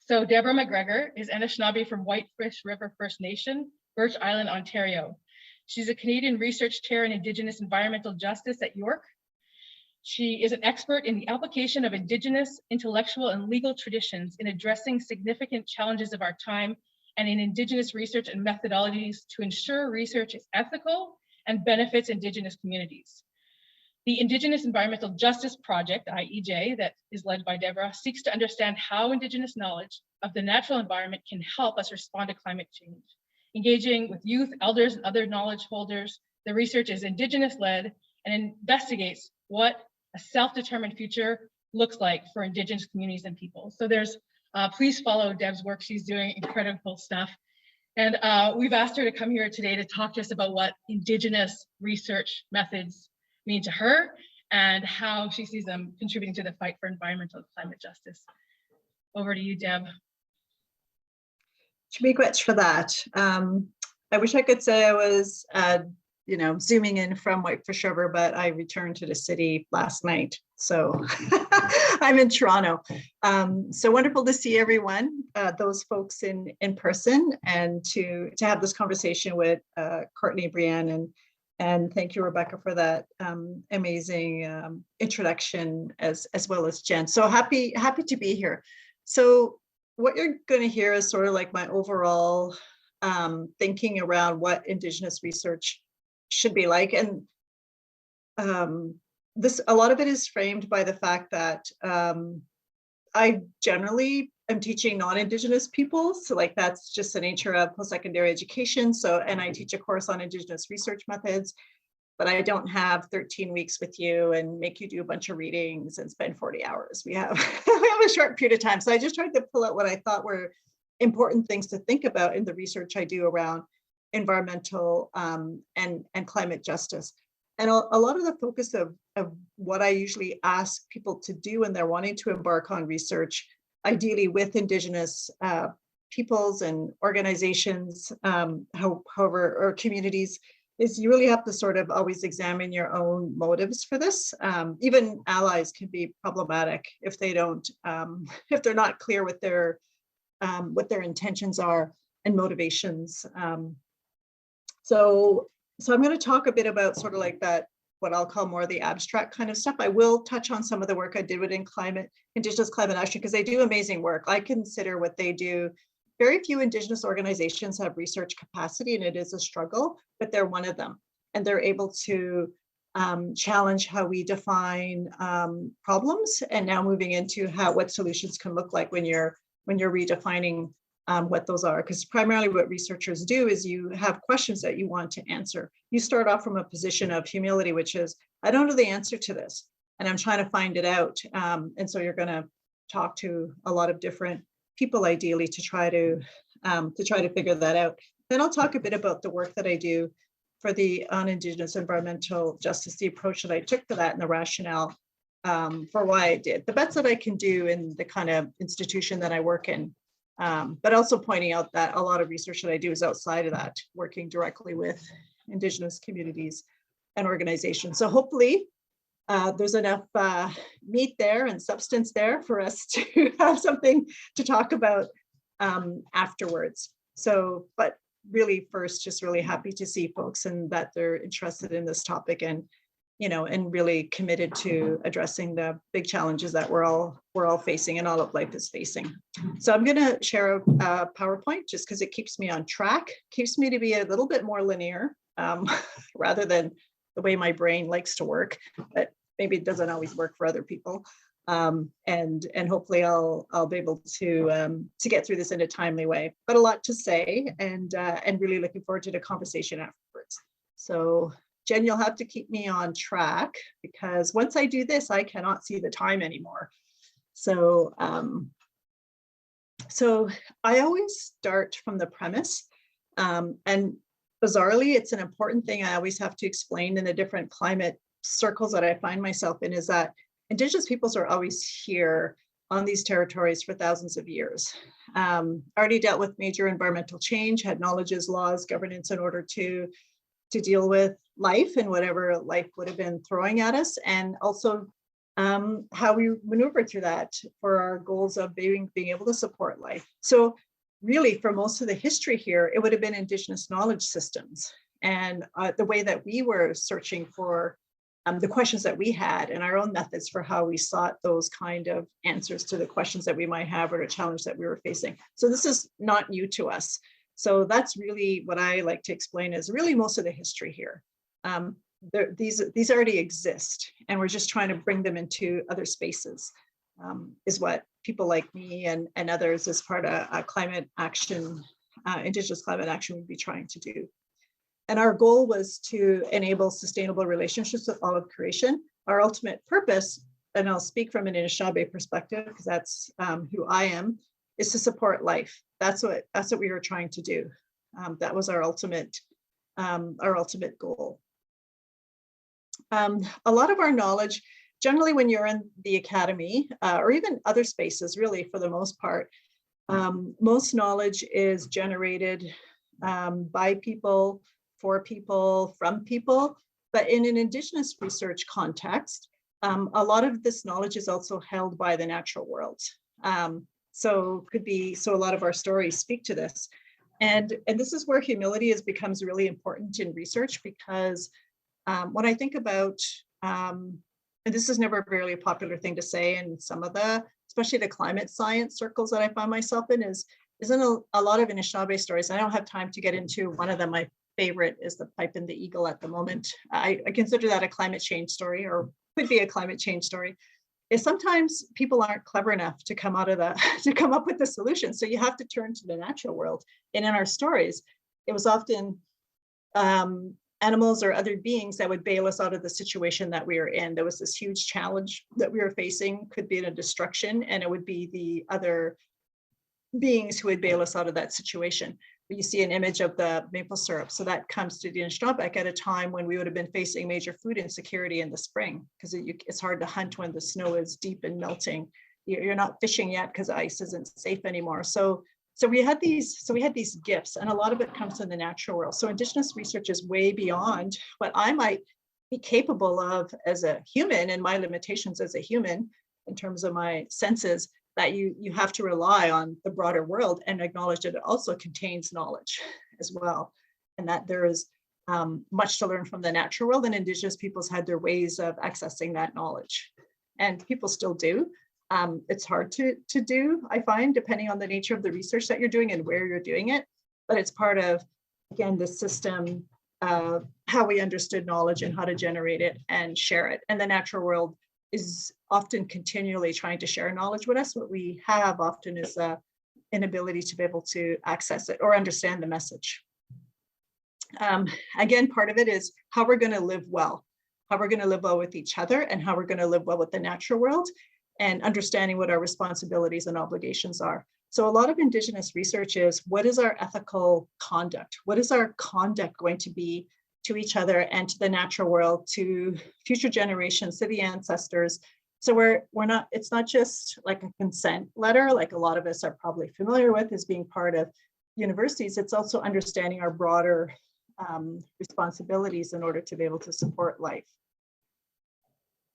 So Deborah McGregor is Anishinaabe from Whitefish River First Nation, Birch Island, Ontario. She's a Canadian Research Chair in Indigenous Environmental Justice at York. She is an expert in the application of Indigenous intellectual and legal traditions in addressing significant challenges of our time and in Indigenous research and methodologies to ensure research is ethical and benefits Indigenous communities. The Indigenous Environmental Justice Project, IEJ, that is led by Deborah, seeks to understand how Indigenous knowledge of the natural environment can help us respond to climate change. Engaging with youth, elders, and other knowledge holders, the research is Indigenous-led and investigates what a self-determined future looks like for Indigenous communities and people. So please follow Deb's work. She's doing incredible stuff. And we've asked her to come here today to talk to us about what Indigenous research methods mean to her and how she sees them contributing to the fight for environmental and climate justice. Over to you, Deb. Miigwech for that. I wish I could say I was, zooming in from Whitefish River, but I returned to the city last night. So I'm in Toronto. So wonderful to see everyone, those folks in person, and to have this conversation with Courtney, Brianne, and thank you, Rebecca, for that amazing introduction, as well as Jen. So happy to be here. So what you're going to hear is sort of like my overall thinking around what Indigenous research should be like. And a lot of it is framed by the fact that I generally am teaching non-Indigenous people. So like that's just the nature of post-secondary education. So, and I teach a course on Indigenous research methods, but I don't have 13 weeks with you and make you do a bunch of readings and spend 40 hours. We have a short period of time. So I just tried to pull out what I thought were important things to think about in the research I do around environmental and climate justice. And a lot of the focus of what I usually ask people to do when they're wanting to embark on research, ideally with Indigenous peoples and organizations, however, or communities, is you really have to sort of always examine your own motives for this. Even allies can be problematic if they don't, if they're not clear what their intentions are and motivations. So I'm going to talk a bit about sort of like that, what I'll call more the abstract kind of stuff. I will touch on some of the work I did within Indigenous climate action, because they do amazing work. I consider what they do. Very few Indigenous organizations have research capacity, and it is a struggle, but they're one of them. And they're able to challenge how we define problems, and now moving into what solutions can look like when you're redefining what those are. Because primarily what researchers do is you have questions that you want to answer. You start off from a position of humility, which is, I don't know the answer to this, and I'm trying to find it out. And so you're going to talk to a lot of different people, ideally, to try to figure that out. Then I'll talk a bit about the work that I do for the non-Indigenous environmental justice, the approach that I took to that, and the rationale for why I did. The bets that I can do in the kind of institution that I work in, but also pointing out that a lot of research that I do is outside of that, working directly with Indigenous communities and organizations. So hopefully there's enough meat there and substance there for us to have something to talk about afterwards. So, but really first, just really happy to see folks and that they're interested in this topic, and and really committed to addressing the big challenges that we're all facing and all of life is facing. So I'm going to share a PowerPoint just because it keeps me on track, keeps me to be a little bit more linear rather than the way my brain likes to work, but maybe it doesn't always work for other people. And hopefully I'll be able to get through this in a timely way, but a lot to say, and really looking forward to the conversation afterwards. So Jen, you'll have to keep me on track, because once I do this, I cannot see the time anymore. So, so I always start from the premise, and bizarrely, it's an important thing I always have to explain in the different climate circles that I find myself in, is that Indigenous peoples are always here on these territories for thousands of years. Already dealt with major environmental change, had knowledges, laws, governance in order to deal with life and whatever life would have been throwing at us, and also how we maneuver through that for our goals of being able to support life. So really, for most of the history here, it would have been Indigenous knowledge systems. And the way that we were searching for the questions that we had and our own methods for how we sought those kind of answers to the questions that we might have or the challenge that we were facing. So this is not new to us. So that's really what I like to explain is really most of the history here. These already exist, and we're just trying to bring them into other spaces, is what people like me and others as part of climate action, Indigenous climate action would be trying to do. And our goal was to enable sustainable relationships with all of creation. Our ultimate purpose, and I'll speak from an Anishinaabe perspective because that's who I am, is to support life. That's what we were trying to do. That was our ultimate goal. A lot of our knowledge, generally when you're in the academy or even other spaces, really for the most part, most knowledge is generated by people, for people, from people. But in an Indigenous research context, a lot of this knowledge is also held by the natural world. So a lot of our stories speak to this. And this is where humility becomes really important in research, because when I think about, and this is never really a popular thing to say in some of the, especially the climate science circles that I find myself in, isn't a lot of Anishinaabe stories. I don't have time to get into one of them. My favorite is the Pipe and the Eagle at the moment. I consider that a climate change story, or could be a climate change story. Is sometimes people aren't clever enough to come up with the solution. So you have to turn to the natural world. And in our stories, it was often animals or other beings that would bail us out of the situation that we were in. There was this huge challenge that we were facing, could be a destruction, and it would be the other beings who would bail us out of that situation. You see an image of the maple syrup. So that comes to the Anishinaabe at a time when we would have been facing major food insecurity in the spring, because it's hard to hunt when the snow is deep and melting. You're not fishing yet because ice isn't safe anymore. So we had these gifts, and a lot of it comes from the natural world. So Indigenous research is way beyond what I might be capable of as a human and my limitations as a human in terms of my senses, that you have to rely on the broader world and acknowledge that it also contains knowledge as well. And that there is much to learn from the natural world, and Indigenous peoples had their ways of accessing that knowledge. And people still do. It's hard to do, I find, depending on the nature of the research that you're doing and where you're doing it. But it's part of, again, the system of how we understood knowledge and how to generate it and share it. And the natural world is often continually trying to share knowledge with us. What we have often is an inability to be able to access it or understand the message. Again, part of it is how we're going to live well, with each other, and how we're going to live well with the natural world, and understanding what our responsibilities and obligations are. So a lot of Indigenous research is, what is our ethical conduct? What is our conduct going to be to each other and to the natural world, to future generations, to the ancestors? So we're not, it's not just like a consent letter, like a lot of us are probably familiar with as being part of universities. It's also understanding our broader responsibilities in order to be able to support life.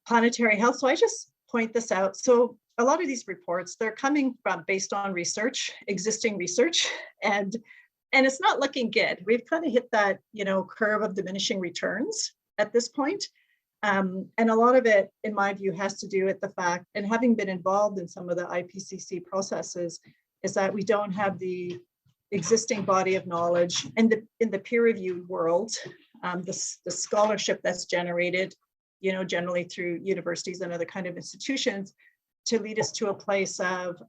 Planetary health. So I just point this out. So a lot of these reports, they're coming from based on research, existing research, and it's not looking good. We've kind of hit that, curve of diminishing returns at this point. And a lot of it, in my view, has to do with the fact, and having been involved in some of the IPCC processes, is that we don't have the existing body of knowledge and in the peer-reviewed world, the scholarship that's generated, generally through universities and other kind of institutions, to lead us to a place of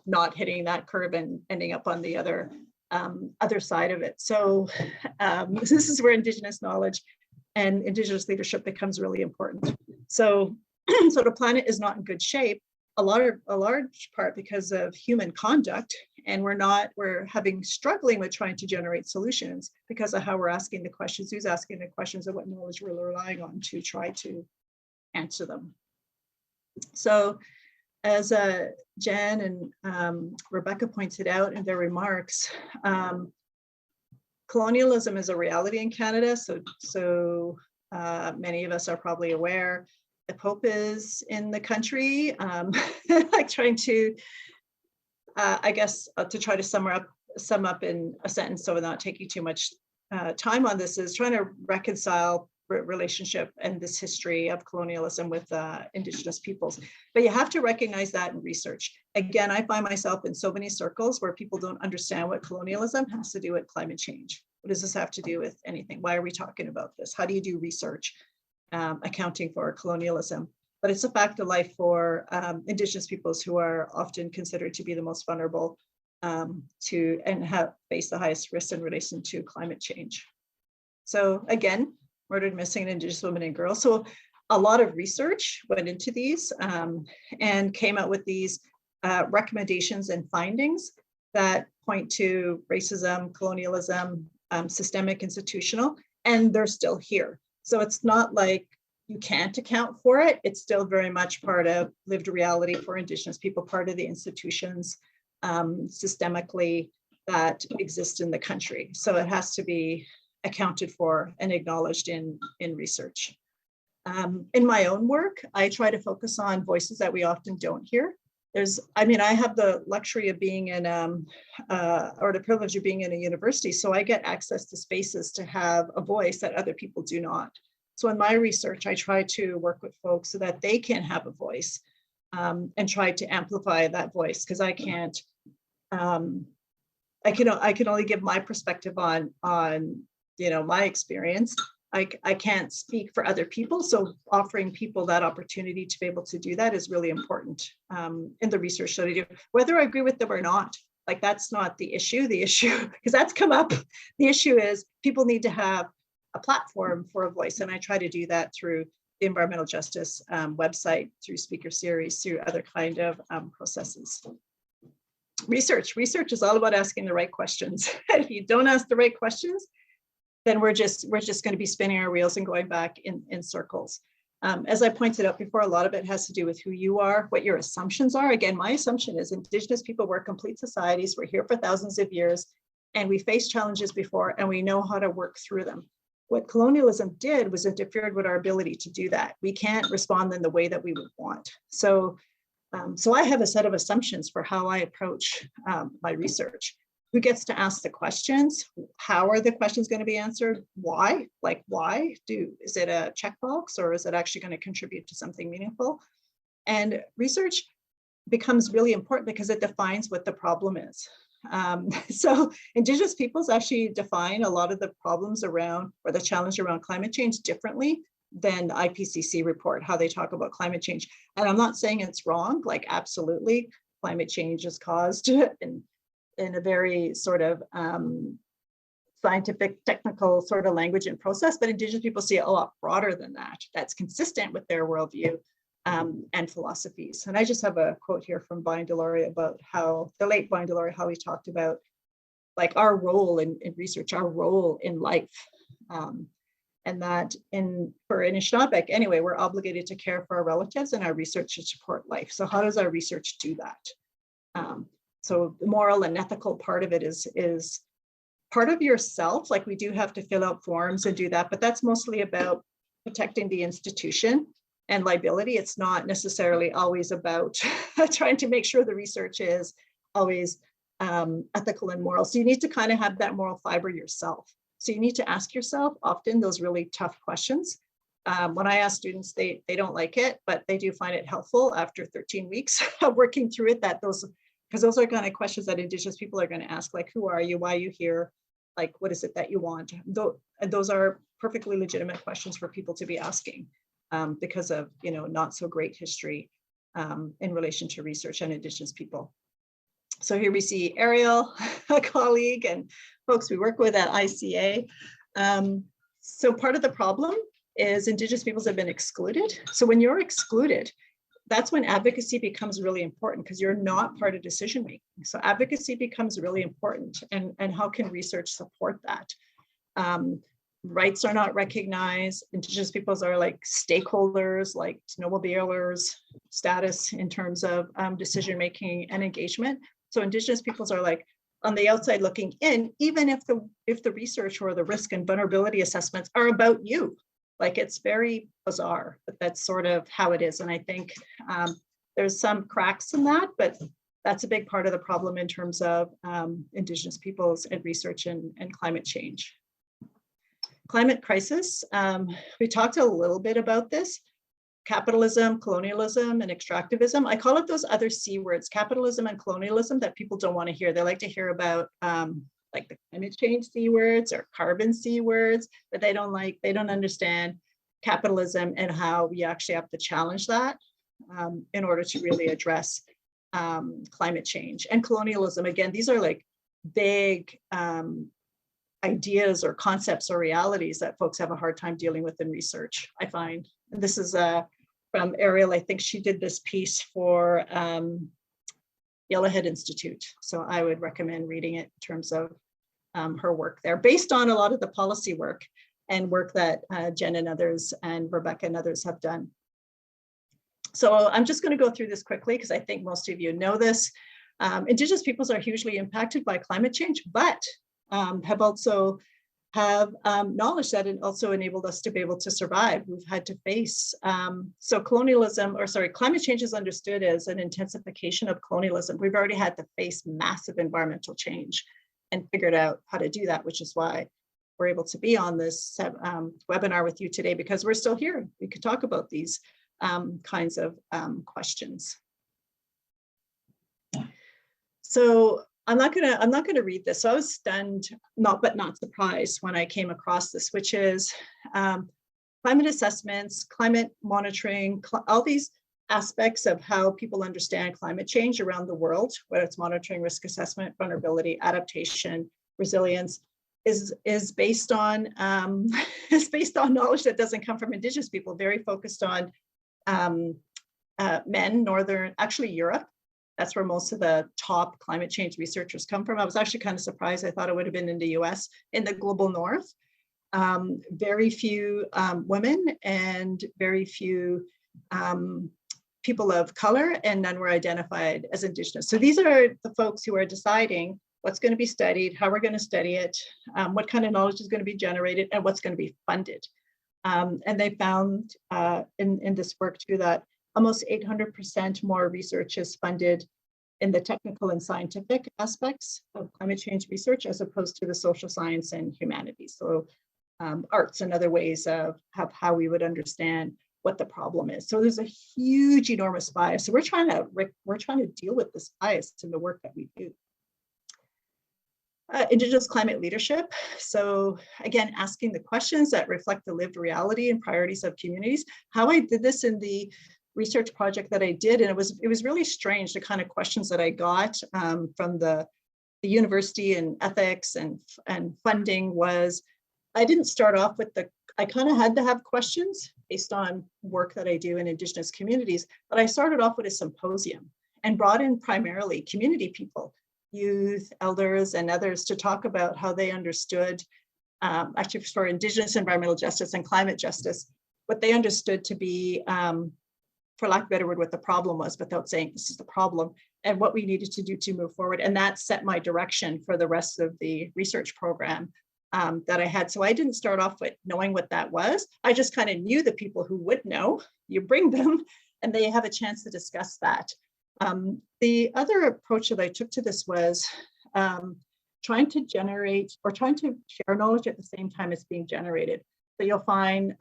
not hitting that curve and ending up on the other side of it. So this is where Indigenous knowledge and Indigenous leadership becomes really important. So the planet is not in good shape, a large part because of human conduct, and we're struggling with trying to generate solutions because of how we're asking the questions, who's asking the questions, and what knowledge we're relying on to try to answer them. So as Jan and Rebecca pointed out in their remarks, colonialism is a reality in Canada. So many of us are probably aware. the Pope is in the country, like trying to, I guess, to try to sum up in a sentence so we're not taking too much time on this, is trying to reconcile relationship and this history of colonialism with Indigenous peoples. But you have to recognize that in research. Again, I find myself in so many circles where people don't understand what colonialism has to do with climate change. What does this have to do with anything? Why are we talking about this? How do you do research accounting for colonialism? But it's a fact of life for Indigenous peoples who are often considered to be the most vulnerable and have faced the highest risks in relation to climate change. So again, murdered, missing, and Indigenous women and girls. So a lot of research went into these and came out with these recommendations and findings that point to racism, colonialism, systemic, institutional, and they're still here. So it's not like you can't account for it. It's still very much part of lived reality for Indigenous people, part of the institutions systemically that exist in the country. So it has to be accounted for and acknowledged in research. In my own work, I try to focus on voices that we often don't hear. I have the luxury of being in, or the privilege of being in a university, so I get access to spaces to have a voice that other people do not. So in my research, I try to work with folks so that they can have a voice and try to amplify that voice, because I can't, I can only give my perspective on my experience. I can't speak for other people. So offering people that opportunity to be able to do that is really important in the research that I do, whether I agree with them or not. Like, that's not the issue. The issue, because that's come up, the issue is people need to have a platform for a voice. And I try to do that through the environmental justice website, through speaker series, through other kind of processes. Research is all about asking the right questions. If you don't ask the right questions, then we're just going to be spinning our wheels and going back in circles. As I pointed out before, a lot of it has to do with who you are, what your assumptions are. Again, my assumption is Indigenous people were complete societies. We're here for thousands of years, and we faced challenges before, and we know how to work through them. What colonialism did was interfered with our ability to do that. We can't respond in the way that we would want. So I have a set of assumptions for how I approach my research. Who gets to ask the questions? How are the questions going to be answered? Why? Like, why? Is it a checkbox, or is it actually going to contribute to something meaningful? And research becomes really important because it defines what the problem is. So Indigenous peoples actually define a lot of the problems around, or the challenge around climate change, differently than the IPCC report, how they talk about climate change. And I'm not saying it's wrong, like, absolutely, climate change is caused in a very sort of scientific, technical sort of language and process, but Indigenous people see it a lot broader than that. That's consistent with their worldview and philosophies. And I just have a quote here from Brian Delory about how, the late Brian Delory, how he talked about like our role in research, our role in life. And that for Anishinaabe, anyway, we're obligated to care for our relatives, and our research should support life. So how does our research do that? So the moral and ethical part of it is part of yourself. Like, we do have to fill out forms and do that, but that's mostly about protecting the institution and liability. It's not necessarily always about trying to make sure the research is always ethical and moral. So you need to kind of have that moral fiber yourself. So you need to ask yourself often those really tough questions. When I ask students, they don't like it, but they do find it helpful after 13 weeks of working through it, because those are kind of questions that Indigenous people are going to ask, like, who are you? Why are you here? Like, what is it that you want? And those are perfectly legitimate questions for people to be asking because of, not so great history in relation to research on Indigenous people. So here we see Ariel, a colleague, and folks we work with at ICA. So part of the problem is Indigenous peoples have been excluded. So when you're excluded, that's when advocacy becomes really important, because you're not part of decision making. So advocacy becomes really important, and how can research support that? Rights are not recognized. Indigenous peoples are like stakeholders, like snowmobilers status in terms of decision making and engagement. So Indigenous peoples are like on the outside looking in, even if the research or the risk and vulnerability assessments are about you. Like, it's very bizarre, but that's sort of how it is. And I think there's some cracks in that, but that's a big part of the problem in terms of Indigenous peoples and research and climate change. Climate crisis, we talked a little bit about this. Capitalism, colonialism, and extractivism. I call it those other C words, capitalism and colonialism, that people don't want to hear. They like to hear about like the climate change C words or carbon C words, but they don't understand capitalism and how we actually have to challenge that in order to really address climate change. And colonialism, again, these are like big ideas or concepts or realities that folks have a hard time dealing with in research, I find. And this is from Ariel. I think she did this piece for Yellowhead Institute. So I would recommend reading it in terms of her work there, based on a lot of the policy work and work that Jen and others and Rebecca and others have done. So I'm just going to go through this quickly because I think most of you know this. Indigenous peoples are hugely impacted by climate change, but have also knowledge that it also enabled us to be able to survive. We've had to face, so climate change is understood as an intensification of colonialism. We've already had to face massive environmental change and figured out how to do that, which is why we're able to be on this webinar with you today, because we're still here. We could talk about these kinds of questions. So I'm not gonna read this. So I was stunned, but not surprised when I came across this, which is climate assessments, climate monitoring, all these aspects of how people understand climate change around the world, whether it's monitoring, risk assessment, vulnerability, adaptation, resilience, is based on knowledge that doesn't come from Indigenous people, very focused on actually Europe. That's where most of the top climate change researchers come from. I was actually kind of surprised. I thought it would have been in the US, in the global north. Very few women and very few people of color, and none were identified as Indigenous. So these are the folks who are deciding what's going to be studied, how we're going to study it, what kind of knowledge is going to be generated, and what's going to be funded. And they found in this work too that almost 800% more research is funded in the technical and scientific aspects of climate change research as opposed to the social science and humanities. So arts and other ways of how we would understand what the problem is. So there's a huge, enormous bias. So we're trying to deal with this bias in the work that we do. Indigenous climate leadership. So again, asking the questions that reflect the lived reality and priorities of communities. How I did this in the research project that I did, and it was really strange, the kind of questions that I got from the university and ethics and funding was, I didn't start off with I kind of had to have questions based on work that I do in Indigenous communities, but I started off with a symposium and brought in primarily community people, youth, elders, and others to talk about how they understood, actually for Indigenous environmental justice and climate justice, what they understood to be, for lack of a better word, what the problem was, without saying this is the problem, and what we needed to do to move forward. And that set my direction for the rest of the research program that I had. So I didn't start off with knowing what that was. I just kind of knew the people who would know. You bring them and they have a chance to discuss that. The other approach that I took to this was trying to share knowledge at the same time it's being generated. So you'll find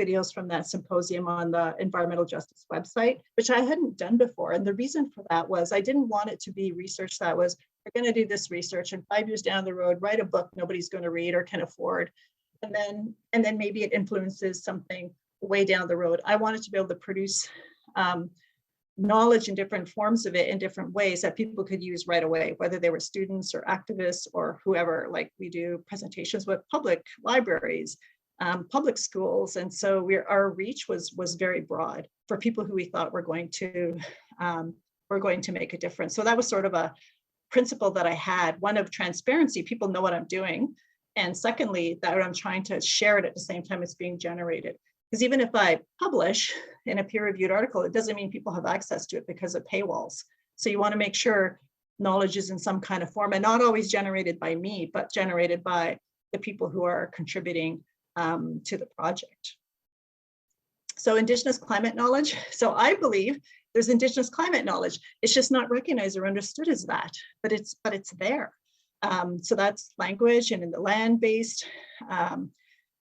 videos from that symposium on the environmental justice website, which I hadn't done before. And the reason for that was I didn't want it to be research that was, we're going to do this research and 5 years down the road, write a book nobody's going to read or can afford. And then maybe it influences something way down the road. I wanted to be able to produce knowledge in different forms of it in different ways that people could use right away, whether they were students or activists or whoever. Like we do presentations with public libraries, public schools. And so our reach was very broad for people who we thought were going to make a difference. So that was sort of a principle that I had, one of transparency, people know what I'm doing. And secondly, that I'm trying to share it at the same time it's being generated. Because even if I publish in a peer-reviewed article, it doesn't mean people have access to it because of paywalls. So you want to make sure knowledge is in some kind of form and not always generated by me, but generated by the people who are contributing to the project. So Indigenous climate knowledge. So I believe there's Indigenous climate knowledge. It's just not recognized or understood as that, but it's there. So that's language and in the land-based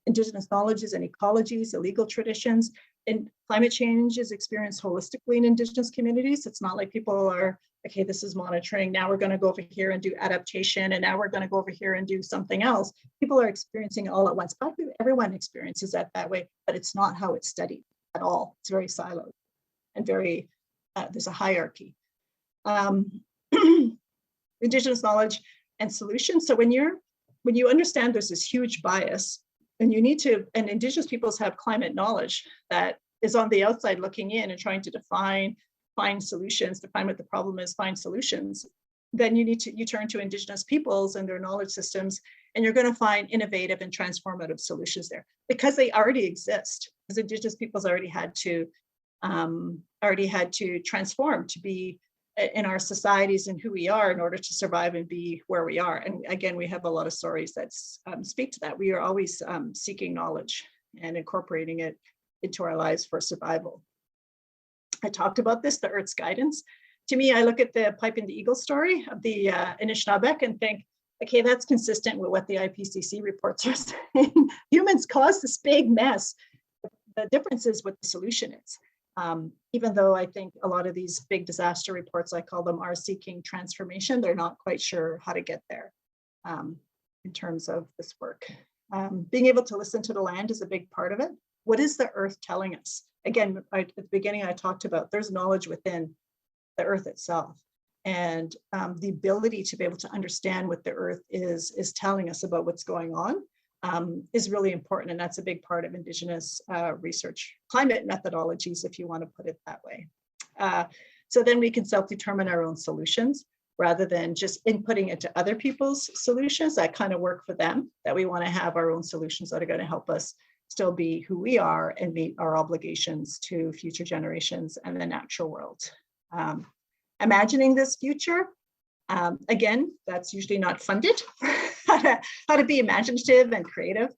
Indigenous knowledges and ecologies, illegal traditions. And climate change is experienced holistically in Indigenous communities. It's not like people are, okay, this is monitoring. Now we're going to go over here and do adaptation. And now we're going to go over here and do something else. People are experiencing it all at once. Probably everyone experiences that way, but it's not how it's studied at all. It's very siloed and very, there's a hierarchy. Indigenous knowledge and solutions. So when you understand there's this huge bias, and you need to, and Indigenous peoples have climate knowledge that is on the outside looking in and trying to find solutions, define what the problem is, find solutions. Then you turn to Indigenous peoples and their knowledge systems, and you're going to find innovative and transformative solutions there because they already exist. Because Indigenous peoples already had to transform to be in our societies and who we are in order to survive and be where we are. And again, we have a lot of stories that speak to that. We are always seeking knowledge and incorporating it into our lives for survival. I talked about this, the Earth's guidance. To me, I look at the Piping the Eagle story of the Anishinaabe and think, okay, that's consistent with what the IPCC reports are saying. Humans caused this big mess. The difference is what the solution is. Even though I think a lot of these big disaster reports, I call them, are seeking transformation, they're not quite sure how to get there in terms of this work. Being able to listen to the land is a big part of it. What is the earth telling us? Again, at the beginning, I talked about there's knowledge within the earth itself. And the ability to be able to understand what the earth is telling us about what's going on is really important. And that's a big part of Indigenous research, climate methodologies, if you want to put it that way. So then we can self-determine our own solutions rather than just inputting into other people's solutions that kind of work for them, that we want to have our own solutions that are going to help us still be who we are and meet our obligations to future generations and the natural world. Imagining this future, again, that's usually not funded. How to be imaginative and creative.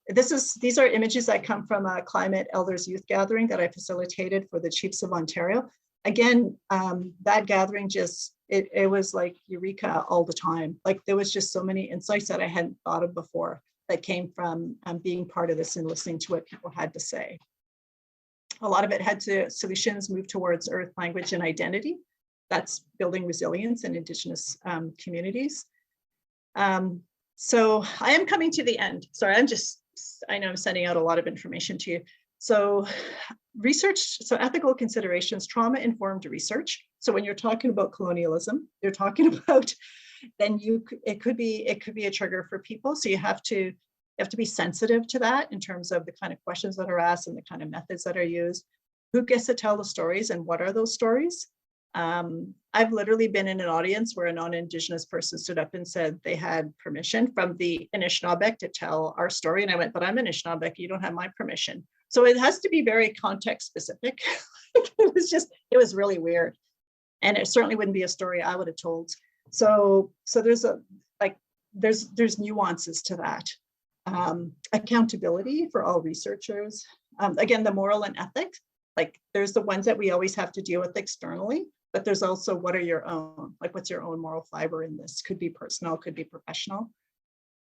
These are images that come from a climate elders youth gathering that I facilitated for the Chiefs of Ontario. Again, that gathering it was like eureka all the time. Like there was just so many insights that I hadn't thought of before that came from being part of this and listening to what people had to say. A lot of it had to solutions move towards earth, language, and identity. That's building resilience in Indigenous communities. So I am coming to the end. Sorry, I know I'm sending out a lot of information to you. So research, so ethical considerations, trauma-informed research. So when you're talking about colonialism, you're talking about, then it could be a trigger for people. So you have to be sensitive to that in terms of the kind of questions that are asked and the kind of methods that are used. Who gets to tell the stories and what are those stories? I've literally been in an audience where a non-Indigenous person stood up and said they had permission from the Anishinaabe to tell our story. And I went, but I'm Anishinaabe, you don't have my permission. So it has to be very context specific. It was really weird. And it certainly wouldn't be a story I would have told. So there's nuances to that. Accountability for all researchers. Again, the moral and ethics, like there's the ones that we always have to deal with externally, but there's also what are your own, like what's your own moral fiber in this? Could be personal, could be professional.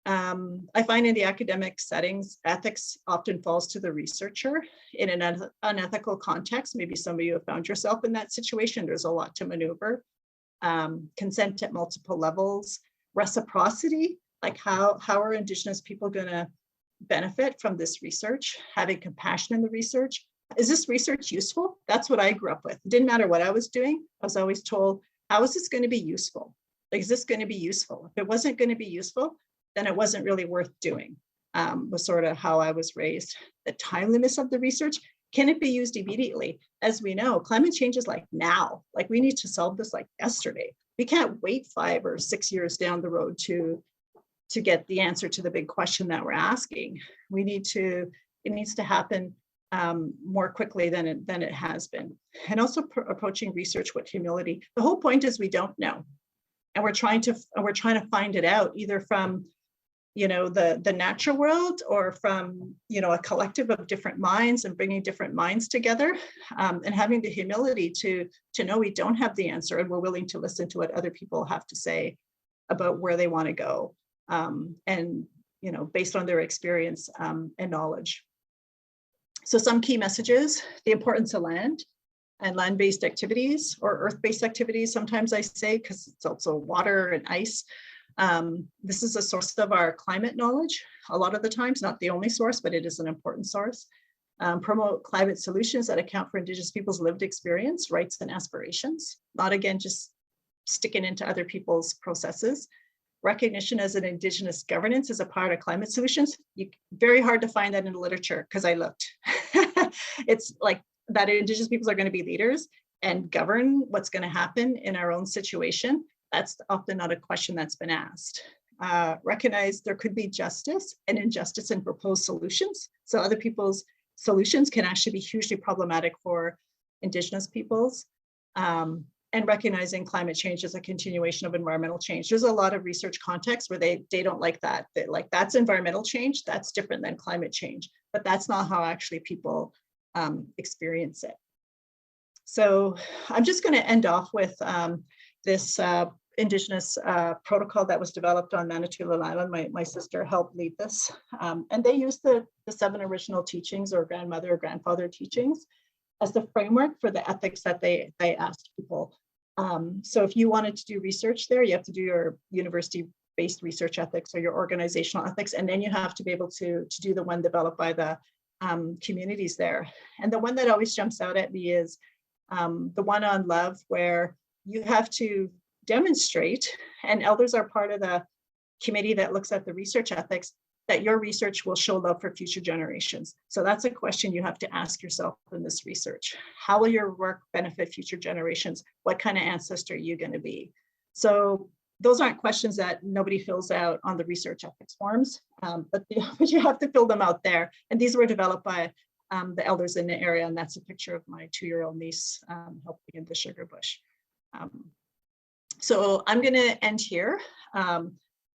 I find in the academic settings, ethics often falls to the researcher in an unethical context. Maybe some of you have found yourself in that situation. There's a lot to maneuver. Consent at multiple levels, reciprocity, like how are Indigenous people going to benefit from this research, having compassion in the research. Is this research useful? That's what I grew up with. It didn't matter what I was doing. I was always told, how is this going to be useful? Like, is this going to be useful? If it wasn't going to be useful, then it wasn't really worth doing, was sort of how I was raised. The timeliness of the research, can it be used immediately? As we know, climate change is like now, like we need to solve this like yesterday. We can't wait 5 or 6 years down the road to get the answer to the big question that we're asking. It needs to happen more quickly than it has been. And also approaching research with humility. The whole point is we don't know. And we're trying to find it out either from the natural world, or from, a collective of different minds, and bringing different minds together, and having the humility to know we don't have the answer, and we're willing to listen to what other people have to say about where they want to go, and based on their experience and knowledge. So some key messages: the importance of land and land-based activities, or earth-based activities, sometimes I say, because it's also water and ice. This is a source of our climate knowledge, a lot of the times, not the only source, but it is an important source. Promote climate solutions that account for Indigenous people's lived experience, rights, and aspirations, not again, just sticking into other people's processes. Recognition as an Indigenous governance as a part of climate solutions. Very hard to find that in the literature, because I looked. It's like that Indigenous peoples are going to be leaders and govern what's going to happen in our own situation. That's often not a question that's been asked. Recognize there could be justice and injustice in proposed solutions. So other people's solutions can actually be hugely problematic for Indigenous peoples. And recognizing climate change as a continuation of environmental change. There's a lot of research contexts where they don't like that. Like, that's environmental change, that's different than climate change, but that's not how actually people experience it. So I'm just going to end off with this Indigenous protocol that was developed on Manitoulin Island. My sister helped lead this, and they used the 7 original teachings, or grandmother or grandfather teachings, as the framework for the ethics that they asked people. So if you wanted to do research there, you have to do your university-based research ethics or your organizational ethics, and then you have to be able to do the one developed by the communities there. And the one that always jumps out at me is the one on love, where you have to demonstrate, and elders are part of the committee that looks at the research ethics, that your research will show love for future generations. So that's a question you have to ask yourself in this research. How will your work benefit future generations? What kind of ancestor are you going to be? So those aren't questions that nobody fills out on the research ethics forms, but you have to fill them out there. And these were developed by the elders in the area, and that's a picture of my 2-year-old niece helping in the sugar bush. So I'm going to end here.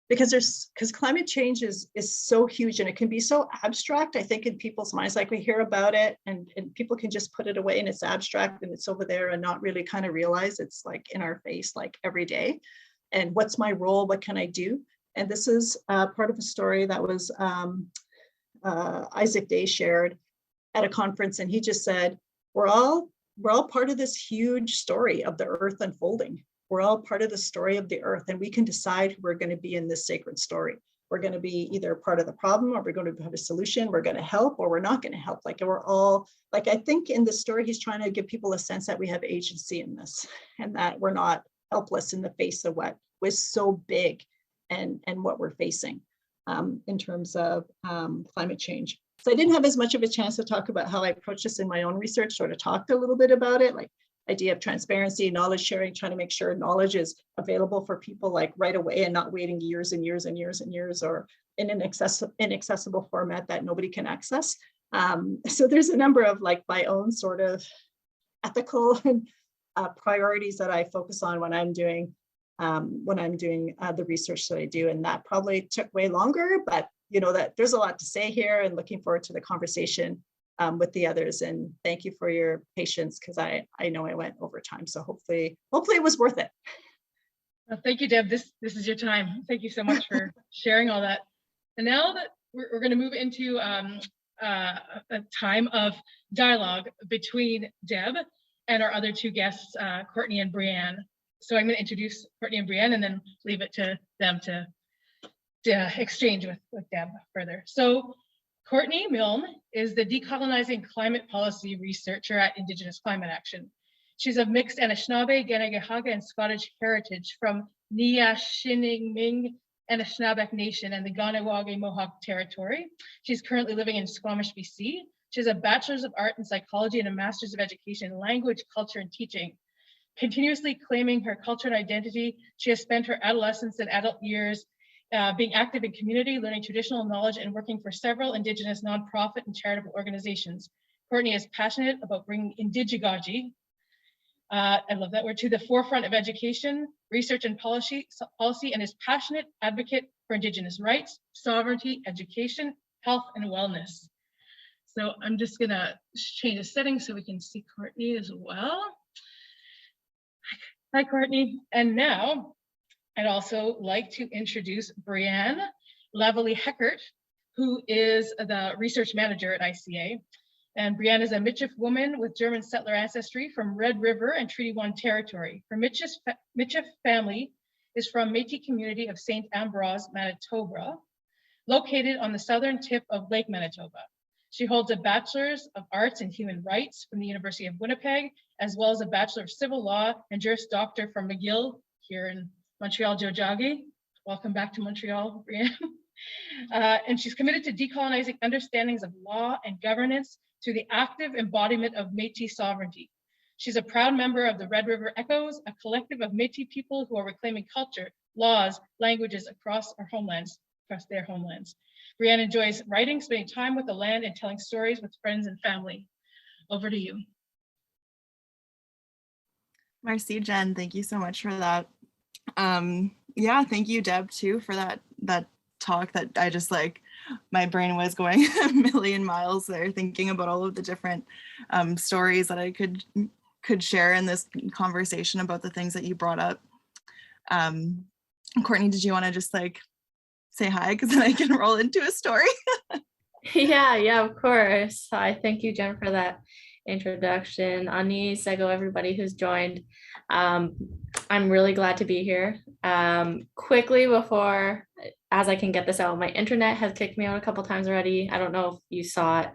Because climate change is so huge, and it can be so abstract, I think, in people's minds. Like, we hear about it and people can just put it away, and it's abstract and it's over there, and not really kind of realize it's like in our face, like every day. And what's my role? What can I do? And this is part of a story that was Isaac Day shared at a conference, and he just said, we're all part of this huge story of the earth unfolding. We're all part of the story of the earth, and we can decide who we're going to be in this sacred story. We're going to be either part of the problem, or we're going to have a solution. We're going to help, or we're not going to help. Like, we're all, like, I think in the story, he's trying to give people a sense that we have agency in this, and that we're not helpless in the face of what was so big and what we're facing in terms of climate change. So I didn't have as much of a chance to talk about how I approach this in my own research, sort of talked a little bit about it, like idea of transparency, knowledge sharing, trying to make sure knowledge is available for people like right away, and not waiting years and years and years and years, or in an inaccessible format that nobody can access. So there's a number of, like, my own sort of ethical priorities that I focus on when I'm doing the research that I do, and that probably took way longer, but that there's a lot to say here, and looking forward to the conversation with the others. And thank you for your patience, because I know I went over time. So hopefully it was worth it. Well, thank you, Deb. This is your time. Thank you so much for sharing all that. And now that we're going to move into a time of dialogue between Deb and our other 2 guests, Courtney and Brianne. So I'm going to introduce Courtney and Brianne, and then leave it to them to exchange with Deb further. So Courtney Milne is the decolonizing climate policy researcher at Indigenous Climate Action. She's of mixed Anishinaabe, Ganagahaga, and Scottish heritage from Niashiniming Anishinaabe Nation and the Ganawage Mohawk Territory. She's currently living in Squamish, BC. She has a Bachelor's of Art in Psychology and a Master's of Education in Language, Culture, and Teaching. Continuously claiming her culture and identity, she has spent her adolescence and adult years being active in community, learning traditional knowledge, and working for several Indigenous nonprofit and charitable organizations. Courtney is passionate about bringing indigeology, I love that word, to the forefront of education, research, and policy, and is passionate advocate for Indigenous rights, sovereignty, education, health, and wellness. So I'm just gonna change the settings so we can see Courtney as well. Hi, Courtney. And now I'd also like to introduce Brianne Lavalley-Heckert, who is the research manager at ICA. And Brianne is a Michif woman with German settler ancestry from Red River and Treaty 1 territory. Her Michif family is from Métis community of St. Ambroise, Manitoba, located on the southern tip of Lake Manitoba. She holds a Bachelor's of Arts in Human Rights from the University of Winnipeg, as well as a Bachelor of Civil Law and Juris Doctor from McGill here in Montreal, Jojagi. Welcome back to Montreal, Brianne. And she's committed to decolonizing understandings of law and governance through the active embodiment of Métis sovereignty. She's a proud member of the Red River Echoes, a collective of Métis people who are reclaiming culture, laws, languages across their homelands. Brianne enjoys writing, spending time with the land, and telling stories with friends and family. Over to you. Merci, Jen. Thank you so much for that. Yeah, thank you, Deb, too, for that talk that I just my brain was going a million miles there, thinking about all of the different stories that I could share in this conversation about the things that you brought up. Courtney, did you want to just say hi, because then I can roll into a story? Yeah, of course. I thank you, Jen, for that introduction. Anis, Sego, everybody who's joined. I'm really glad to be here. Quickly before, as I can get this out, my internet has kicked me out a couple times already. I don't know if you saw it,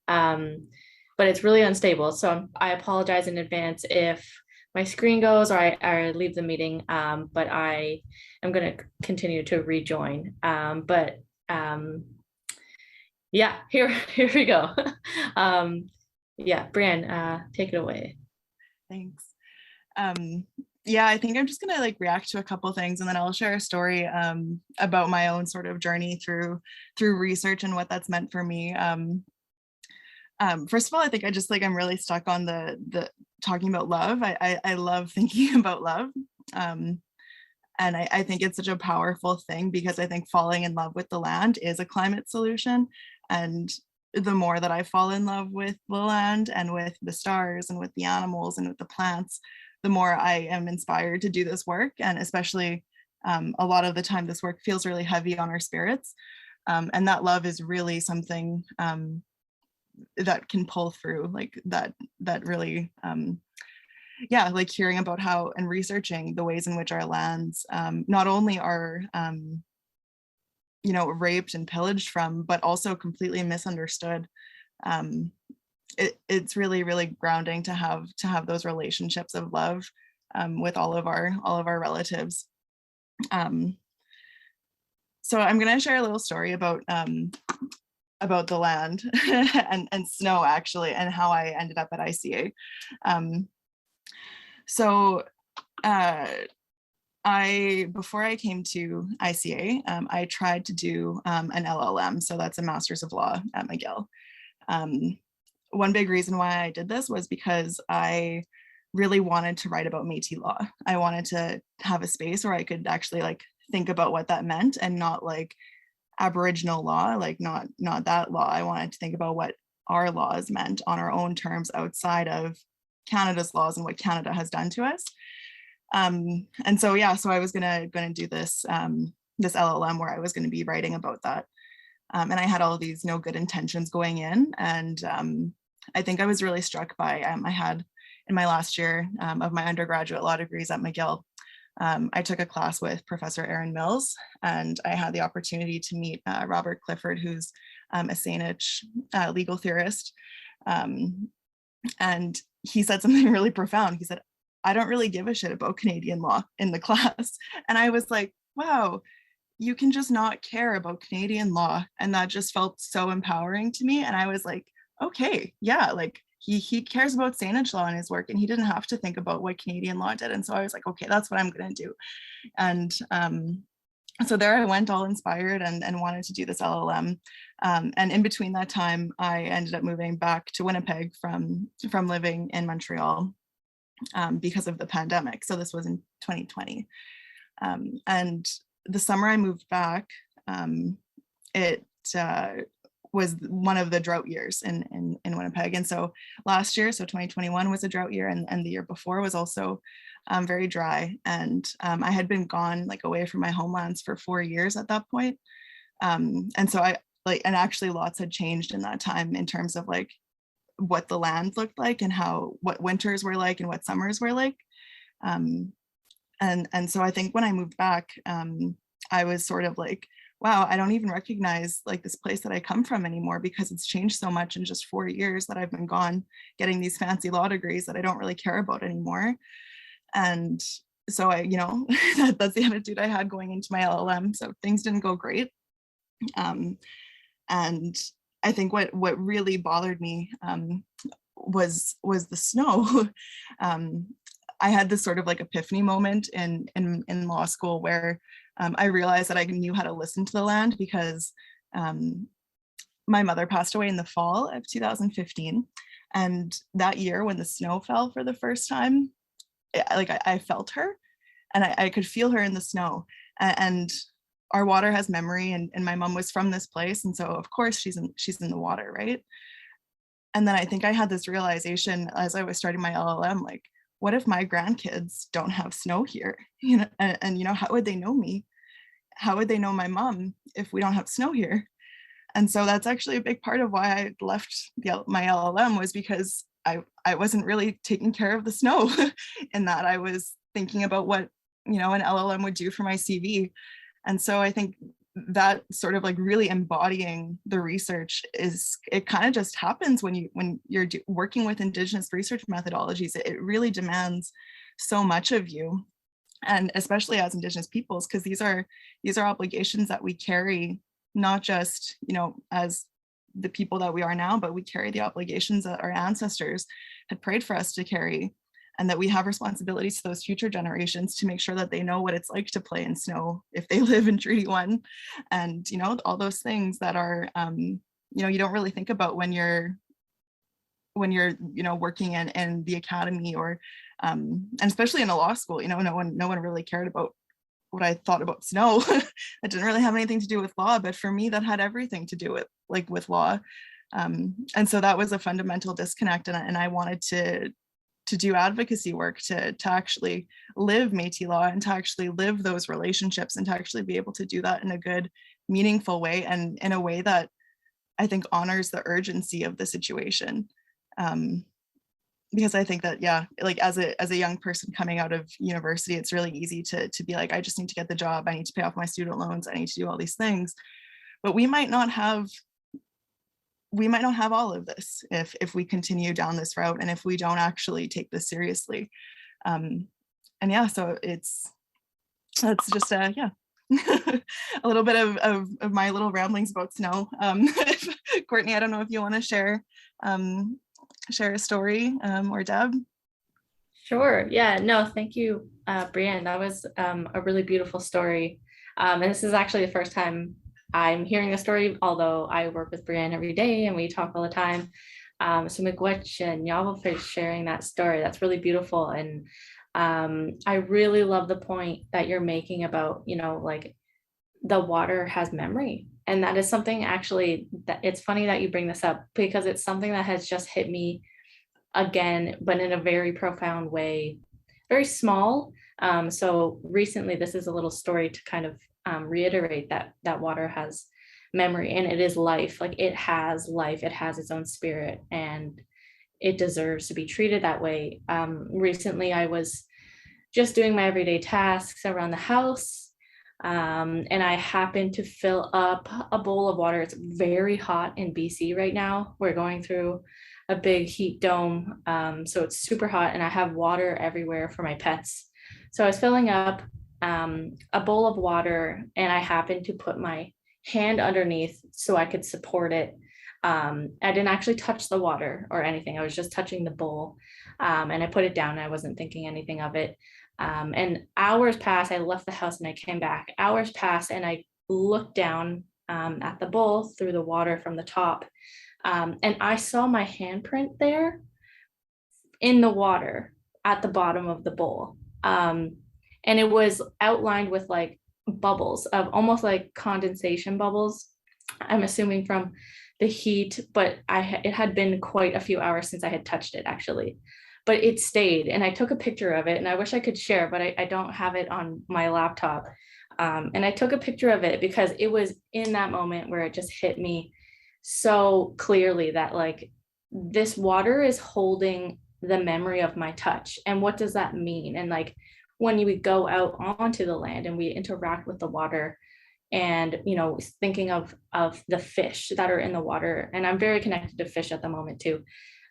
but it's really unstable. So I apologize in advance if my screen goes or I leave the meeting, but I am going to continue to rejoin. Yeah, here we go. Yeah, Brianne, take it away. Thanks. Yeah, I think I'm just gonna react to a couple things, and then I'll share a story about my own sort of journey through research and what that's meant for me. First of all, I think I just I'm really stuck on the talking about love. I love thinking about love. And I think it's such a powerful thing, because I think falling in love with the land is a climate solution. And the more that I fall in love with the land and with the stars and with the animals and with the plants, the more I am inspired to do this work. And especially a lot of the time, this work feels really heavy on our spirits. And that love is really something that can pull through, that really, yeah, hearing about how and researching the ways in which our lands not only are raped and pillaged from, but also completely misunderstood. It's really, really grounding to have those relationships of love with all of our relatives. So I'm going to share a little story about the land and snow, actually, and how I ended up at ICA. Before I came to ICA, I tried to do an LLM, so that's a Master's of Law at McGill. One big reason why I did this was because I really wanted to write about Métis law. I wanted to have a space where I could actually think about what that meant, and not Aboriginal law, not that law. I wanted to think about what our laws meant on our own terms outside of Canada's laws and what Canada has done to us. And so, yeah, so I was gonna do this this LLM where I was going to be writing about that. And I had all of these good intentions going in. And I think I was really struck by, I had in my last year of my undergraduate law degrees at McGill, I took a class with Professor Erin Mills, and I had the opportunity to meet Robert Clifford, who's a Saanich legal theorist. And he said something really profound. He said, "I don't really give a shit about Canadian law," in the class. And I was like, wow, you can just not care about Canadian law. And that just felt so empowering to me. And I was like, okay, yeah, he cares about Saanich law in his work, and he didn't have to think about what Canadian law did. And so I was like, okay, that's what I'm going to do. And so there I went, all inspired, and wanted to do this LLM. And in between that time, I ended up moving back to Winnipeg from living in Montreal because of the pandemic. So this was in 2020. And the summer I moved back, it was one of the drought years in Winnipeg. And so last year, so 2021 was a drought year, and the year before was also very dry. And I had been gone, like, away from my homelands for 4 years at that point. And so and actually lots had changed in that time in terms of like what the land looked like and what winters were like and what summers were like. And so I think when I moved back, I was sort of like, wow, I don't even recognize like this place that I come from anymore, because it's changed so much in just 4 years that I've been gone getting these fancy law degrees that I don't really care about anymore. And so that's the attitude I had going into my LLM. So things didn't go great. And I think what really bothered me was the snow. I had this sort of like epiphany moment in law school where I realized that I knew how to listen to the land, because my mother passed away in the fall of 2015. And that year when the snow fell for the first time, I felt her, and I could feel her in the snow. And our water has memory, and my mom was from this place. And so of course she's in the water, right? And then I think I had this realization as I was starting my LLM, like, what if my grandkids don't have snow here? And how would they know me? How would they know my mom if we don't have snow here? And so that's actually a big part of why I left my LLM, was because I wasn't really taking care of the snow in that I was thinking about what, an LLM would do for my CV. And so I think that sort of like really embodying the research it kind of just happens when you're working with Indigenous research methodologies. It really demands so much of you, and especially as Indigenous peoples, because these are obligations that we carry, not just as the people that we are now, but we carry the obligations that our ancestors had prayed for us to carry, and that we have responsibilities to those future generations to make sure that they know what it's like to play in snow if they live in Treaty 1, and all those things that are you don't really think about when you're working in the academy, or and especially in a law school. No one really cared about what I thought about snow. It didn't really have anything to do with law, but for me that had everything to do with law. And so that was a fundamental disconnect, and I wanted to do advocacy work to actually live Métis law, and to actually live those relationships, and to actually be able to do that in a good, meaningful way, and in a way that I think honors the urgency of the situation. Because I think that, like as a young person coming out of university, it's really easy to be like, I just need to get the job, I need to pay off my student loans, I need to do all these things. But we might not have all of this if we continue down this route, and if we don't actually take this seriously. So that's just a little bit of my little ramblings about snow. Courtney, I don't know if you want to share a story, or Deb. Sure. Yeah, no, thank you, Brianne. That was a really beautiful story. And this is actually the first time I'm hearing a story, although I work with Brianne every day and we talk all the time. So miigwech and y'all for sharing that story. That's really beautiful. And I really love the point that you're making about, like the water has memory. And that is something actually that it's funny that you bring this up, because it's something that has just hit me again, but in a very profound way, very small. So recently, this is a little story to kind of reiterate that water has memory, and it is life. Like it has life, it has its own spirit, and it deserves to be treated that way. Recently, I was just doing my everyday tasks around the house, and I happened to fill up a bowl of water. It's very hot in BC right now. We're going through a big heat dome, so it's super hot, and I have water everywhere for my pets. So I was filling up a bowl of water, and I happened to put my hand underneath so I could support it. I didn't actually touch the water or anything. I was just touching the bowl, and I put it down. I wasn't thinking anything of it. And hours passed. I left the house and I came back. Hours passed, and I looked down at the bowl through the water from the top, and I saw my handprint there in the water at the bottom of the bowl. And it was outlined with like bubbles of almost like condensation bubbles. I'm assuming from the heat, but it had been quite a few hours since I had touched it actually, but it stayed, and I took a picture of it, and I wish I could share, but I don't have it on my laptop. And I took a picture of it because it was in that moment where it just hit me so clearly that like this water is holding the memory of my touch. And what does that mean? And like when we go out onto the land and we interact with the water, and thinking of the fish that are in the water, and I'm very connected to fish at the moment too,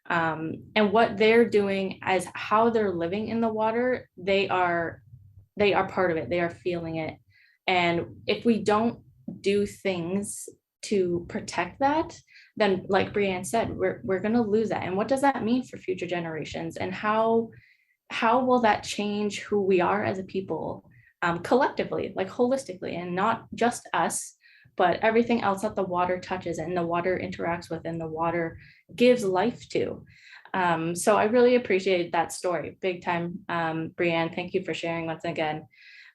and what they're doing as how they're living in the water, they are part of it, they are feeling it. And if we don't do things to protect that, then like Brianne said, we're going to lose that. And what does that mean for future generations, and how will that change who we are as a people, collectively, like holistically, and not just us, but everything else that the water touches and the water interacts with and the water gives life to. So I really appreciate that story big time. Brianne, thank you for sharing once again.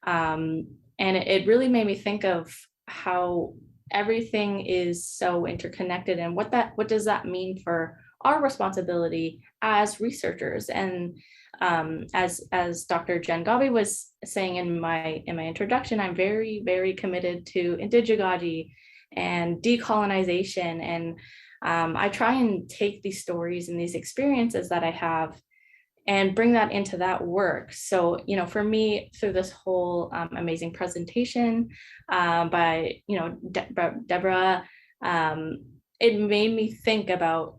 And it really made me think of how everything is so interconnected, and what does that mean for our responsibility as researchers. And as Dr. Jen Gabi was saying in my introduction, I'm very, very committed to indigeology and decolonization. And I try and take these stories and these experiences that I have and bring that into that work. So, for me, through this whole amazing presentation by, Deborah, it made me think about,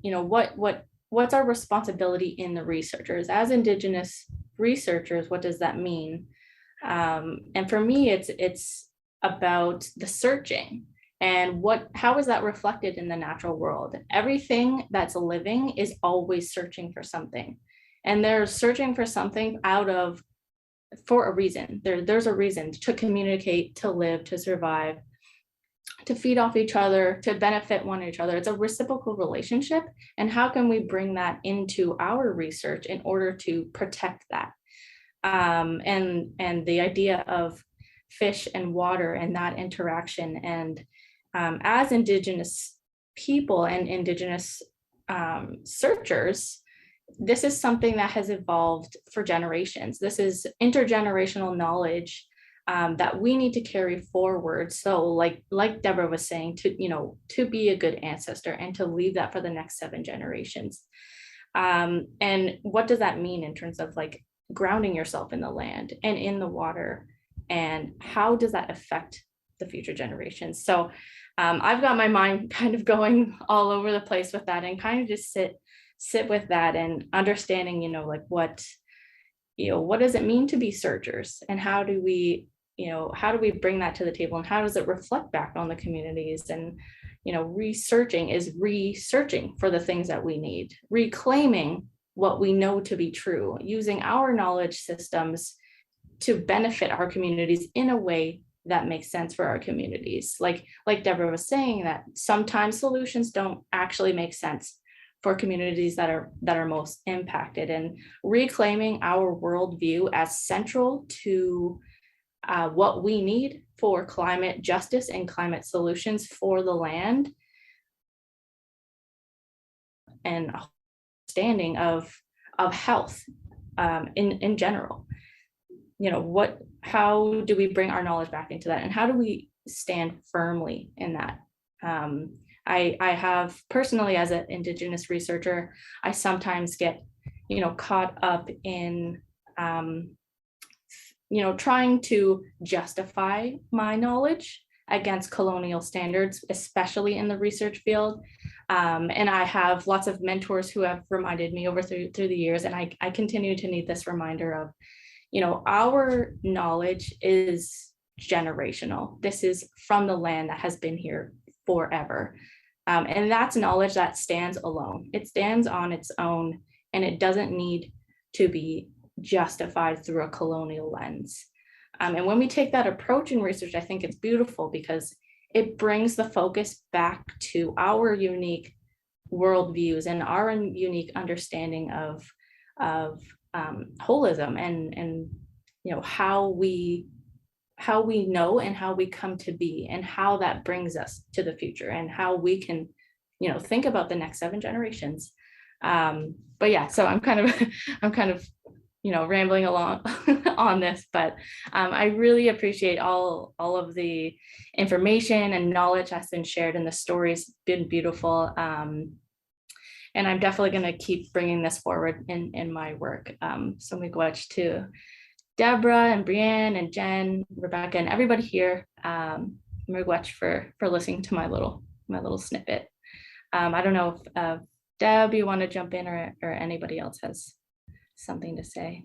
what's our responsibility in the researchers as Indigenous researchers? What does that mean? And for me, it's about the searching, and how is that reflected in the natural world? Everything that's living is always searching for something, and they're searching for something for a reason. There's a reason to communicate, to live, to survive, to feed off each other, to benefit one another. It's a reciprocal relationship. And how can we bring that into our research in order to protect that? And the idea of fish and water and that interaction. And as Indigenous people and Indigenous searchers, this is something that has evolved for generations. This is intergenerational knowledge that we need to carry forward. So like Deborah was saying, to be a good ancestor and to leave that for the next 7 generations. And what does that mean in terms of like grounding yourself in the land and in the water, and how does that affect the future generations? So I've got my mind kind of going all over the place with that, and kind of just sit with that and understanding, like what does it mean to be searchers, and how do we bring that to the table, and how does it reflect back on the communities? And researching is researching for the things that we need, reclaiming what we know to be true, using our knowledge systems to benefit our communities in a way that makes sense for our communities. Like Deborah was saying, that sometimes solutions don't actually make sense for communities that are most impacted, and reclaiming our worldview as central to what we need for climate justice and climate solutions for the land, and understanding of health in general. How do we bring our knowledge back into that, and how do we stand firmly in that? I have personally, as an Indigenous researcher, I sometimes get caught up in trying to justify my knowledge against colonial standards, especially in the research field. And I have lots of mentors who have reminded me through the years, and I continue to need this reminder of, our knowledge is generational. This is from the land that has been here forever. And that's knowledge that stands alone. It stands on its own, and it doesn't need to be justified through a colonial lens. And when we take that approach in research, I think it's beautiful because it brings the focus back to our unique worldviews and our unique understanding of holism, and how we how we know and how we come to be, and how that brings us to the future, and how we can, think about the next 7 generations. But yeah, so I'm kind of rambling along on this, but I really appreciate all of the information and knowledge that's been shared, and the stories been beautiful. And I'm definitely going to keep bringing this forward in my work. So miigwech to Deborah and Brianne and Jen, Rebecca, and everybody here. Miigwech for listening to my little snippet. I don't know if Deb, you want to jump in, or anybody else has something to say.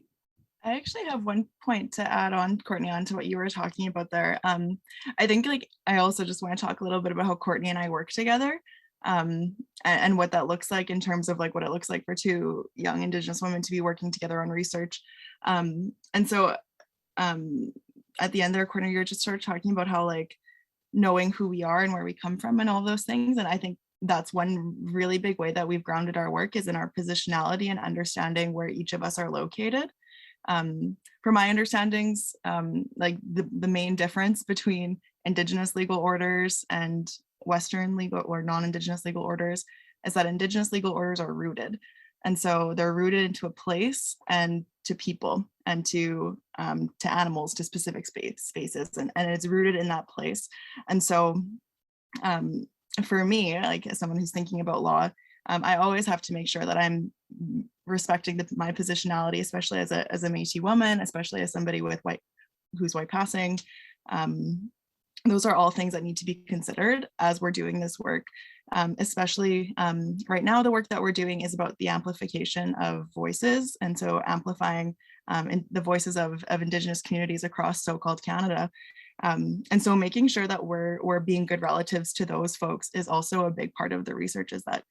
I actually have one point to add on, Courtney, on to what you were talking about there. I think I also just want to talk a little bit about how Courtney and I work together, and what that looks like in terms of what it looks like for 2 young Indigenous women to be working together on research. And so at the end there, Courtney, you're just sort of talking about how knowing who we are and where we come from and all those things. And I think that's one really big way that we've grounded our work, is in our positionality and understanding where each of us are located. For my understandings, the main difference between Indigenous legal orders and Western legal or non-Indigenous legal orders is that Indigenous legal orders are rooted. And so they're rooted into a place and to people and to animals, to specific spaces, and it's rooted in that place. And so for me, as someone who's thinking about law, I always have to make sure that I'm respecting my positionality, especially as a Métis woman, especially as somebody who's white passing. Those are all things that need to be considered as we're doing this work. Especially right now, the work that we're doing is about the amplification of voices, and so amplifying the voices of Indigenous communities across so-called Canada. And so making sure that we're being good relatives to those folks is also a big part of the research, is that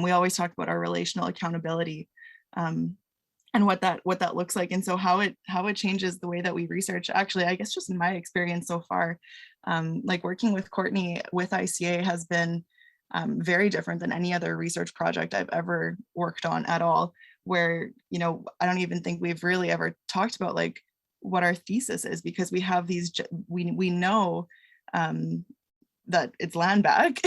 we always talk about our relational accountability, and what that looks like. And so how it changes the way that we research, actually, I guess just in my experience so far, working with Courtney with ICA has been very different than any other research project I've ever worked on at all, where, I don't even think we've really ever talked about what our thesis is, because we have these, we know that it's land back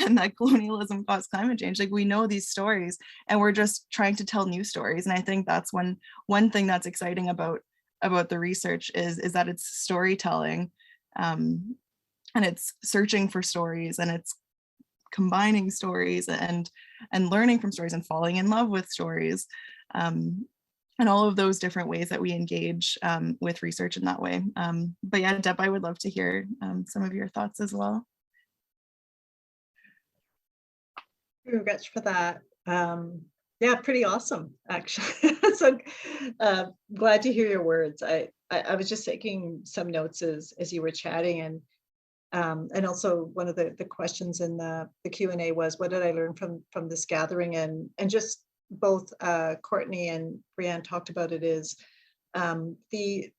and that colonialism caused climate change. We know these stories, and we're just trying to tell new stories. And I think that's one thing that's exciting about the research is that it's storytelling, and it's searching for stories, and it's combining stories and learning from stories and falling in love with stories, and all of those different ways that we engage with research in that way. But yeah, Deb, I would love to hear some of your thoughts as well. Regrets for that. Yeah, pretty awesome, actually. So glad to hear your words. I was just taking some notes as you were chatting, and also one of the questions in the Q&A was, what did I learn from this gathering? And just both Courtney and Brianne talked about it, is the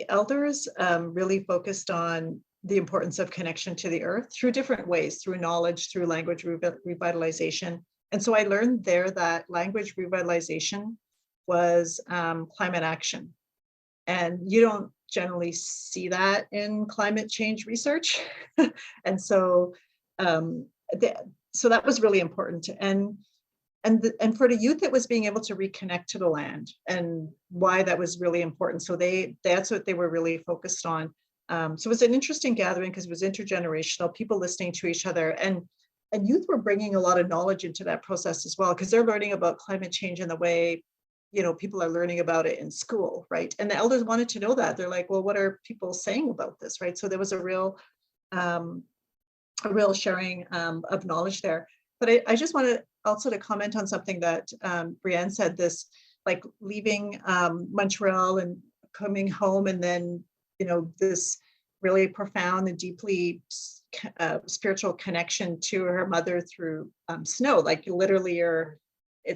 elders really focused on the importance of connection to the earth through different ways, through knowledge, through language revitalization. And so I learned there that language revitalization was climate action. And you don't generally see that in climate change research. And so so that was really important. And for the youth, it was being able to reconnect to the land, and why that was really important. So that's what they were really focused on. So it was an interesting gathering because it was intergenerational, people listening to each other, and youth were bringing a lot of knowledge into that process as well, because they're learning about climate change in the way, people are learning about it in school, right? And the elders wanted to know that. They're like, well, what are people saying about this, right? So there was a real sharing of knowledge there. But I just wanted also to comment on something that Brianne said, this leaving Montreal and coming home, and then this really profound and deeply spiritual connection to her mother through snow, literally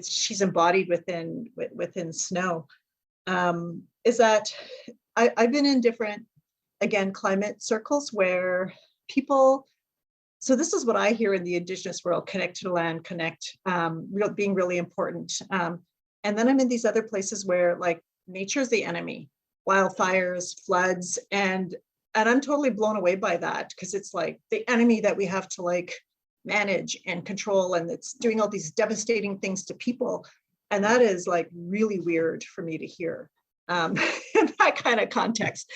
she's embodied within snow. Is that I've been in different, again, climate circles where people, so this is what I hear in the Indigenous world: connect to the land, being really important. And then I'm in these other places where nature is the enemy, wildfires, floods, and I'm totally blown away by that, because it's like the enemy that we have to like manage and control, and it's doing all these devastating things to people. And that is like really weird for me to hear in that kind of context.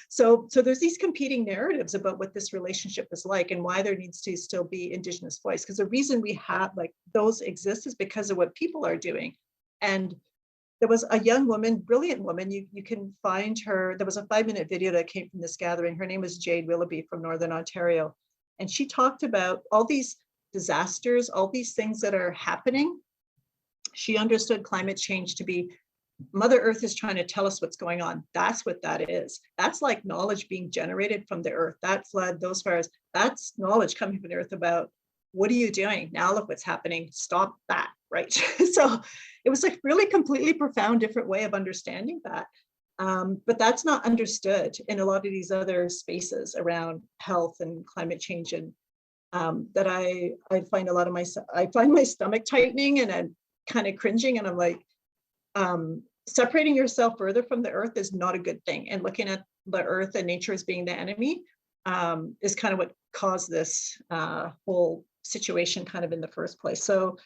So there's these competing narratives about what this relationship is like and why there needs to still be Indigenous voice. Because the reason we have like those exist is because of what people are doing. And there was a young woman, brilliant woman, you can find her. There was a 5-minute video that came from this gathering. Her name was Jade Willoughby from Northern Ontario. And she talked about all these disasters, all these things that are happening. She understood climate change to be Mother Earth is trying to tell us what's going on. That's what that is. That's like knowledge being generated from the earth. That flood, those fires, that's knowledge coming from the earth about what are you doing? Now look what's happening. Stop that, right? So it was like really completely profound, different way of understanding that. But that's not understood in a lot of these other spaces around health and climate change. And that I find a lot of I find my stomach tightening and I'm kind of cringing, and I'm like, separating yourself further from the earth is not a good thing. And looking at the earth and nature as being the enemy is kind of what caused this whole situation kind of in the first place. So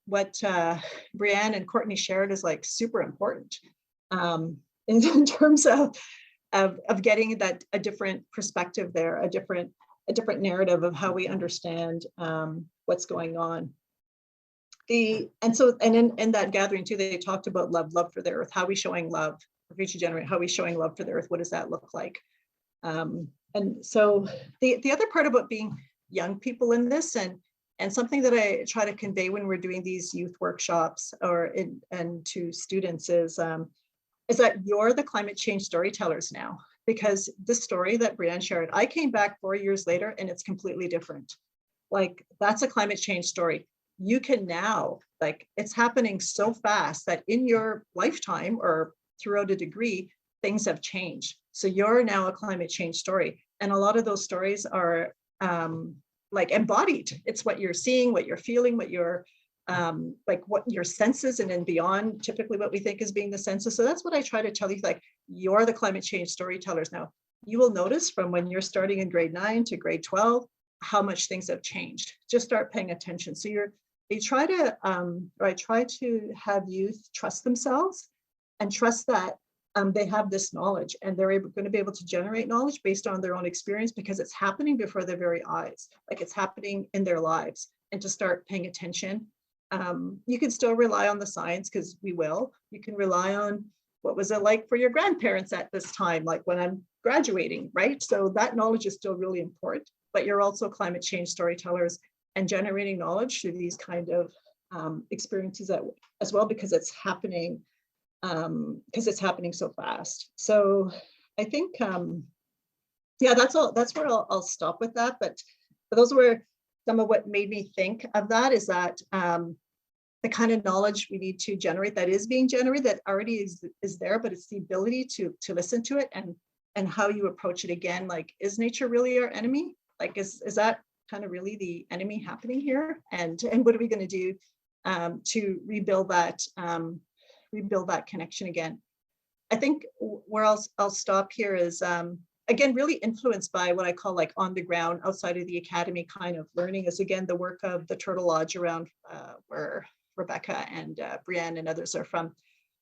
what Brianne and Courtney shared is like super important in terms of getting that a different perspective there, a different narrative of how we understand what's going on. And in that gathering too, they talked about love for the earth. How are we showing love for future generation? How are we showing love for the earth? What does that look like? And so the other part about being young people in this, and something that I try to convey when we're doing these youth workshops and to students is that you're the climate change storytellers now. Because this story that Brianne shared, I came back 4 years later and it's completely different. Like that's a climate change story. You can now, like it's happening so fast that in your lifetime or throughout a degree, things have changed. So you're now a climate change story. And a lot of those stories are like embodied. It's what you're seeing, what you're feeling, what you're like what your senses and then beyond typically what we think is being the senses. So that's what I try to tell you, like you're the climate change storytellers now. You will notice from when you're starting in grade 9 to grade 12, how much things have changed. Just start paying attention. So I try to have youth trust themselves and trust that they have this knowledge and they're going to be able to generate knowledge based on their own experience because it's happening before their very eyes, like it's happening in their lives, and to start paying attention. You can still rely on the science because we will. You can rely on what was it like for your grandparents at this time, like when I'm graduating, right? So that knowledge is still really important, but you're also climate change storytellers and generating knowledge through these kind of experiences as well, because it's happening so fast. So I think, yeah, that's all. That's where I'll stop with that. But those were some of what made me think of that, is that the kind of knowledge we need to generate that is being generated, that already is there, but it's the ability to listen to it and how you approach it again. Like, is nature really our enemy? Like, is that kind of really the enemy happening here? And what are we going to do to rebuild that connection again? I think where I'll stop here is again, really influenced by what I call like on the ground, outside of the academy kind of learning, is again the work of the Turtle Lodge around where Rebecca and Brianne and others are from.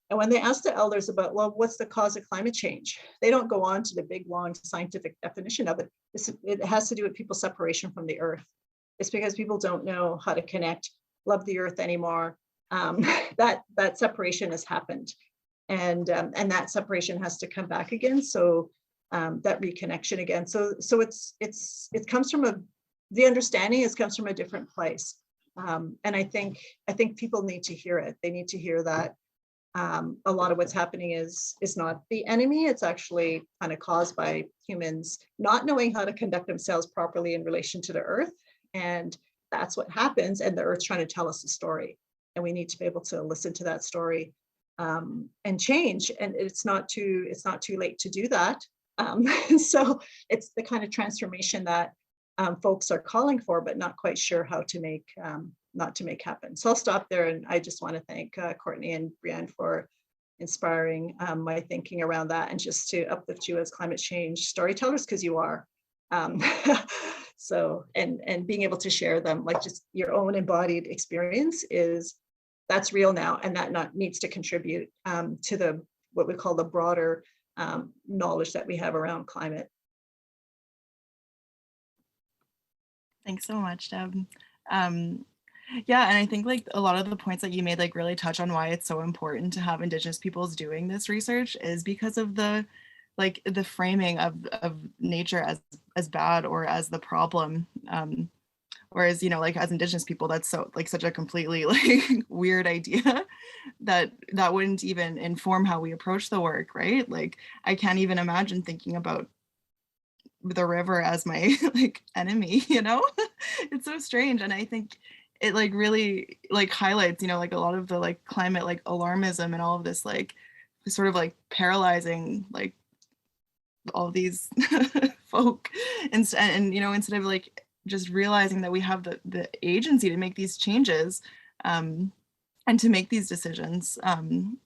And when they ask the elders about, well, what's the cause of climate change? They don't go on to the big, long scientific definition of it. It has to do with people's separation from the earth. It's because people don't know how to connect, love the earth anymore. That separation has happened. And that separation has to come back again. So that reconnection again. So it comes from the understanding comes from a different place. And I think people need to hear it. They need to hear that a lot of what's happening is not the enemy. It's actually kind of caused by humans not knowing how to conduct themselves properly in relation to the earth. And that's what happens. And the earth's trying to tell us a story. And we need to be able to listen to that story and change. And it's not too late to do that. So it's the kind of transformation that folks are calling for, but not quite sure how to make happen. So I'll stop there, and I just want to thank Courtney and Brianne for inspiring my thinking around that, and just to uplift you as climate change storytellers, because you are. So, and being able to share them, like just your own embodied experience, that's real now, and that not needs to contribute to the what we call the broader knowledge that we have around climate. Thanks so much, Deb. Yeah, and I think like a lot of the points that you made like really touch on why it's so important to have Indigenous peoples doing this research is because of the framing of nature as bad or as the problem. Whereas, you know, like as Indigenous people, that's so like such a completely like weird idea that wouldn't even inform how we approach the work, right? Like I can't even imagine thinking about the river as my like enemy, you know. It's so strange, and I think it like really like highlights, you know, like a lot of the like climate like alarmism and all of this like sort of like paralyzing like all these folk, and you know, instead of like just realizing that we have the agency to make these changes and to make these decisions. And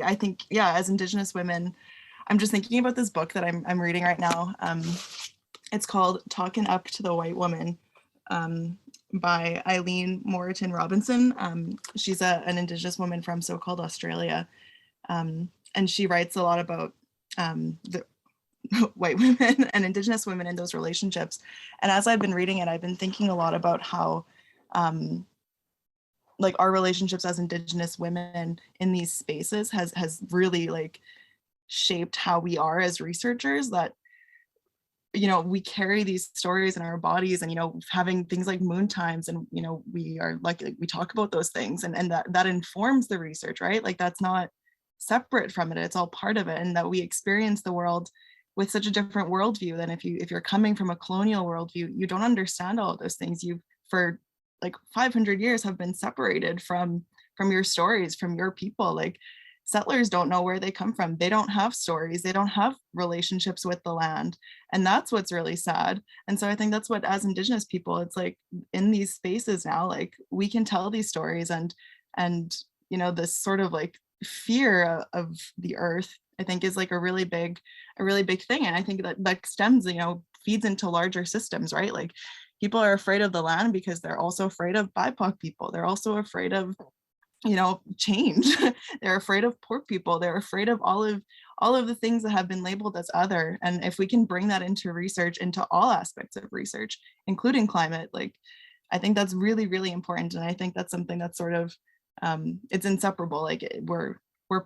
I think, yeah, as Indigenous women, I'm just thinking about this book that I'm reading right now. It's called Talking Up to the White Woman by Eileen Moreton Robinson. She's an Indigenous woman from so-called Australia. And she writes a lot about the white women and Indigenous women in those relationships. And as I've been reading it, I've been thinking a lot about how like our relationships as Indigenous women in these spaces has really like shaped how we are as researchers, that you know, we carry these stories in our bodies, and you know, having things like moon times, and you know, we are like we talk about those things, and that informs the research, right? Like that's not separate from it, it's all part of it. And that we experience the world with such a different worldview than if you're coming from a colonial worldview. You don't understand all of those things. You for like 500 years have been separated from your stories, from your people. Like settlers don't know where they come from. They don't have stories. They don't have relationships with the land. And that's what's really sad. And so I think that's what, as Indigenous people, it's like in these spaces now, like we can tell these stories, and you know, this sort of like fear of the earth, I think is like a really big thing. And I think that stems, you know, feeds into larger systems, right? Like people are afraid of the land because they're also afraid of BIPOC people. They're also afraid of, you know, change. They're afraid of poor people. They're afraid of all of the things that have been labeled as other. And if we can bring that into research, into all aspects of research, including climate, like I think that's really, really important. And I think that's something that's sort of it's inseparable. Like we're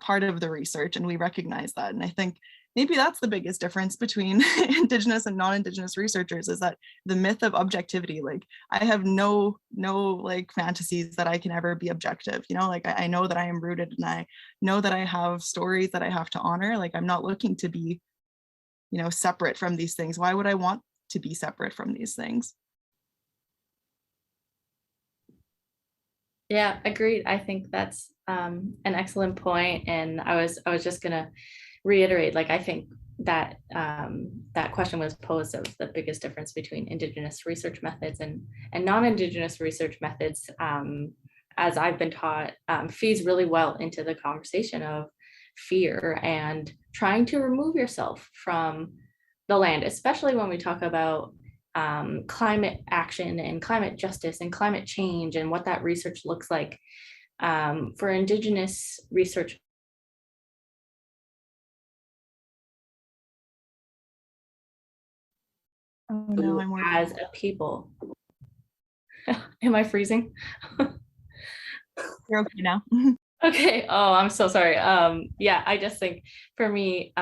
part of the research, and we recognize that. And I think maybe that's the biggest difference between Indigenous and non-Indigenous researchers, is that the myth of objectivity. Like I have no like fantasies that I can ever be objective, you know, like I know that I am rooted, and I know that I have stories that I have to honor. Like I'm not looking to be, you know, separate from these things. Why would I want to be separate from these things? Yeah, agreed. I think that's an excellent point. And I was just gonna reiterate, like I think that that question was posed of the biggest difference between Indigenous research methods and non-Indigenous research methods, as I've been taught, feeds really well into the conversation of fear and trying to remove yourself from the land, especially when we talk about climate action and climate justice and climate change and what that research looks like. For Indigenous research, Oh no, I'm working. as a people. Am I freezing? You're okay now. Okay. Oh, I'm so sorry. Yeah, I just think for me,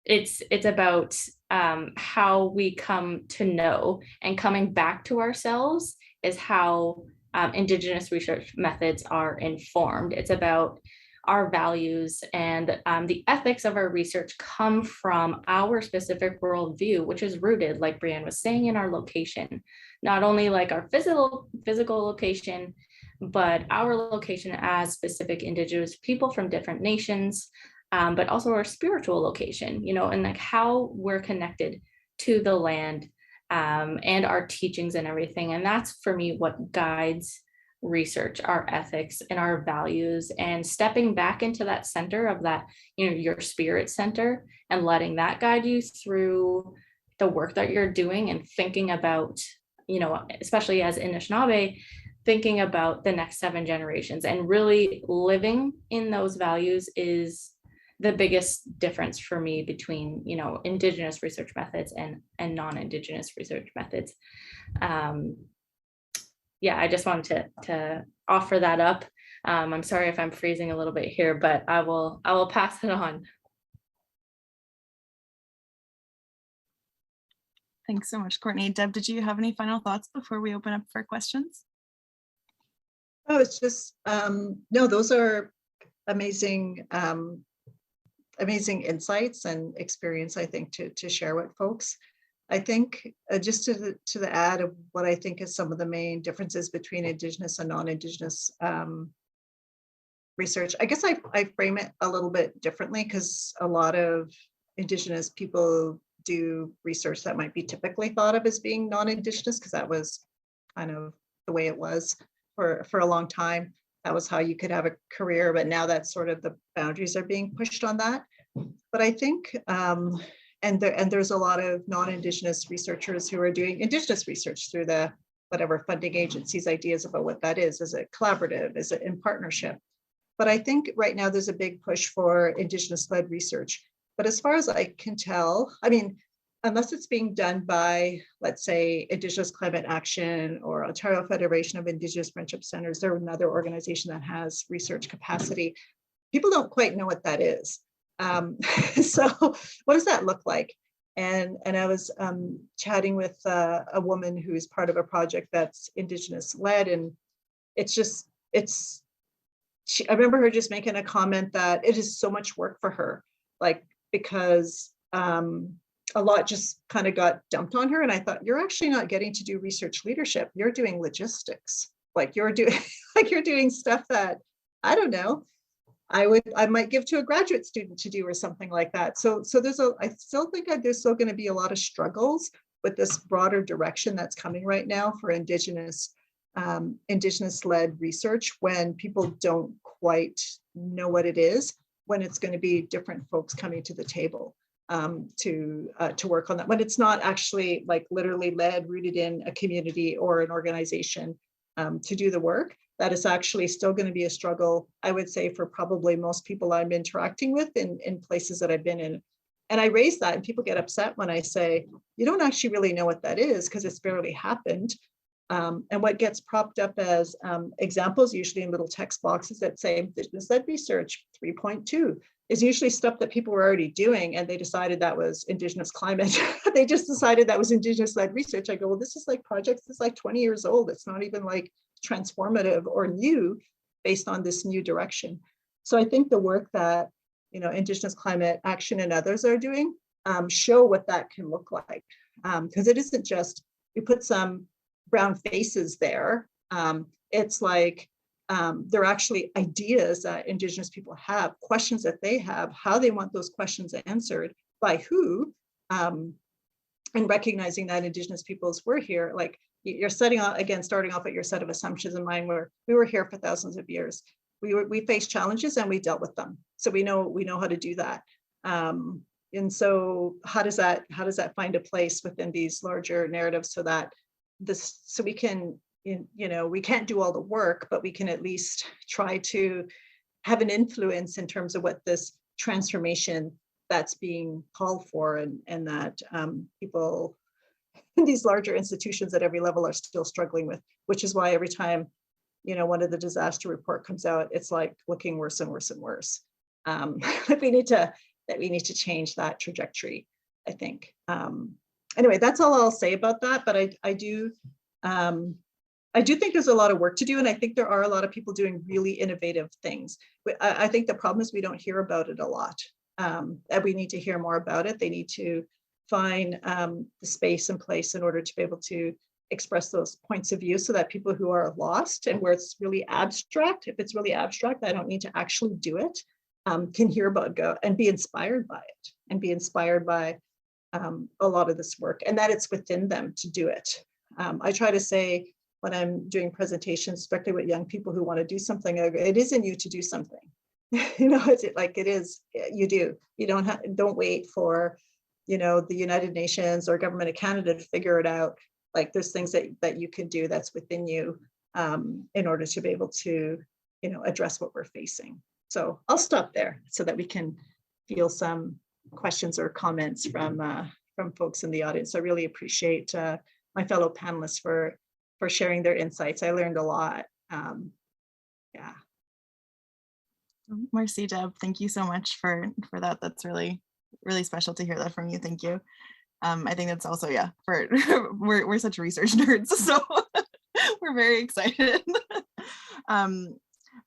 it's about how we come to know, and coming back to ourselves is how Indigenous research methods are informed. It's about our values, and the ethics of our research come from our specific worldview, which is rooted, like Brianne was saying, in our location, not only like our physical location, but our location as specific Indigenous people from different nations, but also our spiritual location, you know, and like how we're connected to the land and our teachings and everything. And that's for me what guides research, our ethics, and our values, and stepping back into that center of that, your spirit center, and letting that guide you through the work that you're doing, and thinking about, especially as Anishinaabe, thinking about the next 7 generations and really living in those values is the biggest difference for me between, Indigenous research methods and non-Indigenous research methods. Yeah, I just wanted to offer that up. I'm sorry if I'm freezing a little bit here, but I will pass it on. Thanks so much, Courtney. Deb, did you have any final thoughts before we open up for questions? Oh, it's just, no, those are amazing, amazing insights and experience, I think, to share with folks. I think just to the add of what I think is some of the main differences between Indigenous and non-Indigenous research. I guess I frame it a little bit differently, because a lot of Indigenous people do research that might be typically thought of as being non-Indigenous, because that was kind of the way it was for a long time. That was how you could have a career, but now that's sort of the boundaries are being pushed on that. But I think, and there's a lot of non-Indigenous researchers who are doing Indigenous research through the whatever funding agencies, ideas about what that is. Is it collaborative? Is it in partnership? But I think right now there's a big push for Indigenous-led research. But as far as I can tell, I mean, unless it's being done by, let's say, Indigenous Climate Action or Ontario Federation of Indigenous Friendship Centers, they're another organization that has research capacity. People don't quite know what that is. So what does that look like? And I was chatting with a woman who's part of a project that's Indigenous led, and I remember her just making a comment that it is so much work for her, like, because a lot just kind of got dumped on her. And I thought, you're actually not getting to do research leadership. You're doing logistics. Like you're doing stuff that, I don't know, I might give to a graduate student to do or something like that. So I still think there's still going to be a lot of struggles with this broader direction that's coming right now for Indigenous-led research, when people don't quite know what it is, when it's going to be different folks coming to the table to work on that, when it's not actually like literally led, rooted in a community or an organization to do the work. That is actually still going to be a struggle, I would say, for probably most people I'm interacting with in places that I've been in. And I raise that, and people get upset when I say, you don't actually really know what that is, because it's barely happened. And what gets propped up as examples, usually in little text boxes that say Indigenous-led research 3.2, is usually stuff that people were already doing, and they decided that was Indigenous climate. They just decided that was Indigenous-led research. I go, well, this is like projects that's like 20 years old. It's not even like transformative or new based on this new direction. So I think the work that, Indigenous Climate Action and others are doing show what that can look like. Because it isn't just, we put some brown faces there. It's like, they're actually ideas that Indigenous people have, questions that they have, how they want those questions answered, by who, and recognizing that Indigenous peoples were here. Like, you're starting off at your set of assumptions in mind, where we were here for thousands of years. We faced challenges and we dealt with them. So we know how to do that. And so how does that find a place within these larger narratives, so that we can, we can't do all the work, but we can at least try to have an influence in terms of what this transformation that's being called for, and that people in these larger institutions at every level are still struggling with, which is why every time, one of the disaster report comes out, it's like looking worse and worse and worse. That we need to change that trajectory, I think. Anyway, that's all I'll say about that. But I do think there's a lot of work to do, and I think there are a lot of people doing really innovative things. I think the problem is we don't hear about it a lot, and we need to hear more about it. They need to find the space and place in order to be able to express those points of view, so that people who are lost and where it's really abstract, if it's really abstract, I don't need to actually do it, can hear about, go and be inspired by it, and be inspired by a lot of this work, and that it's within them to do it. I try to say, when I'm doing presentations, especially with young people who want to do something, it is in you to do something. You know, it's like it is, you do. You don't wait for, you know, the United Nations or government of Canada to figure it out. Like there's things that you can do that's within you in order to be able to, you know, address what we're facing. So I'll stop there so that we can feel some questions or comments from folks in the audience. I really appreciate my fellow panelists for sharing their insights. I learned a lot. Yeah. Merci, Deb. Thank you so much for that. That's really special to hear that from you. Thank you. I think that's also, yeah, for we're such research nerds, so we're very excited.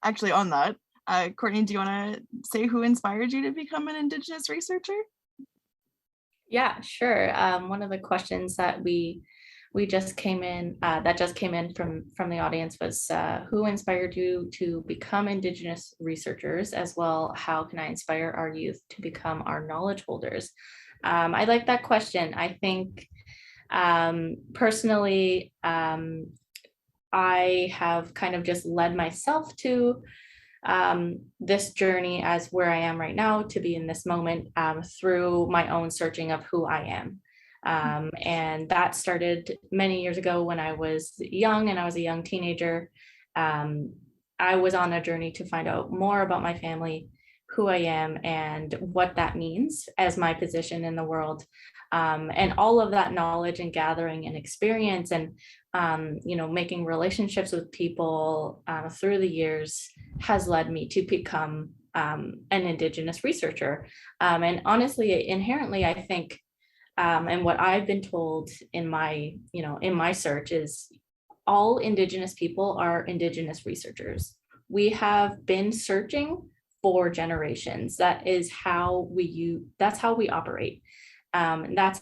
Actually, on that, Courtney, do you want to say who inspired you to become an Indigenous researcher? Yeah, sure. One of the questions that we just came in from the audience was who inspired you to become Indigenous researchers, as well how can I inspire our youth to become our knowledge holders? I like that question. I think personally, I have kind of just led myself to this journey as where I am right now, to be in this moment through my own searching of who I am. And that started many years ago when I was young and I was a young teenager. I was on a journey to find out more about my family, who I am, and what that means as my position in the world. And all of that knowledge and gathering and experience and you know, making relationships with people through the years has led me to become an Indigenous researcher. And honestly, inherently, I think, and what I've been told in my, you know, in my search is all Indigenous people are Indigenous researchers. We have been searching for generations. That is how that's how we operate. And that's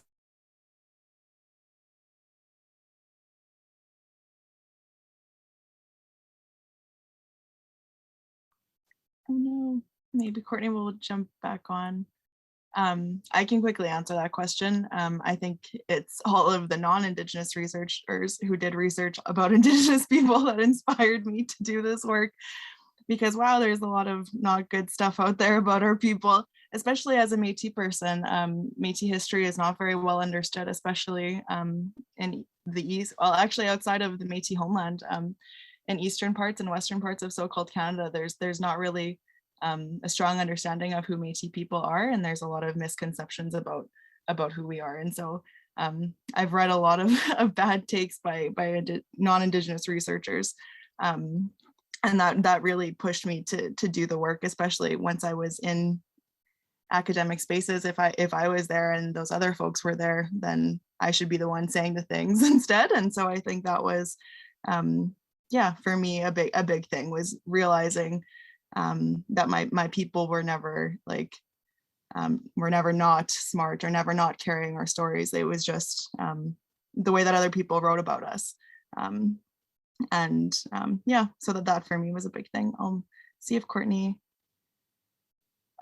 Oh no, maybe Courtney will jump back on. I can quickly answer that question. I think it's all of the non-Indigenous researchers who did research about Indigenous people that inspired me to do this work, because wow, there's a lot of not good stuff out there about our people, especially as a Métis person. Métis history is not very well understood, especially in the East, well, actually outside of the Métis homeland. In eastern parts and western parts of so-called Canada, there's not really a strong understanding of who Métis people are, and there's a lot of misconceptions about who we are. And so I've read a lot of bad takes by non-Indigenous researchers, and that really pushed me to do the work, especially once I was in academic spaces. If I was there and those other folks were there, then I should be the one saying the things instead. And so I think that was yeah, for me, a big thing was realizing that my people were never not smart or never not carrying our stories. It was just the way that other people wrote about us. Yeah, so that for me was a big thing. I'll see if Courtney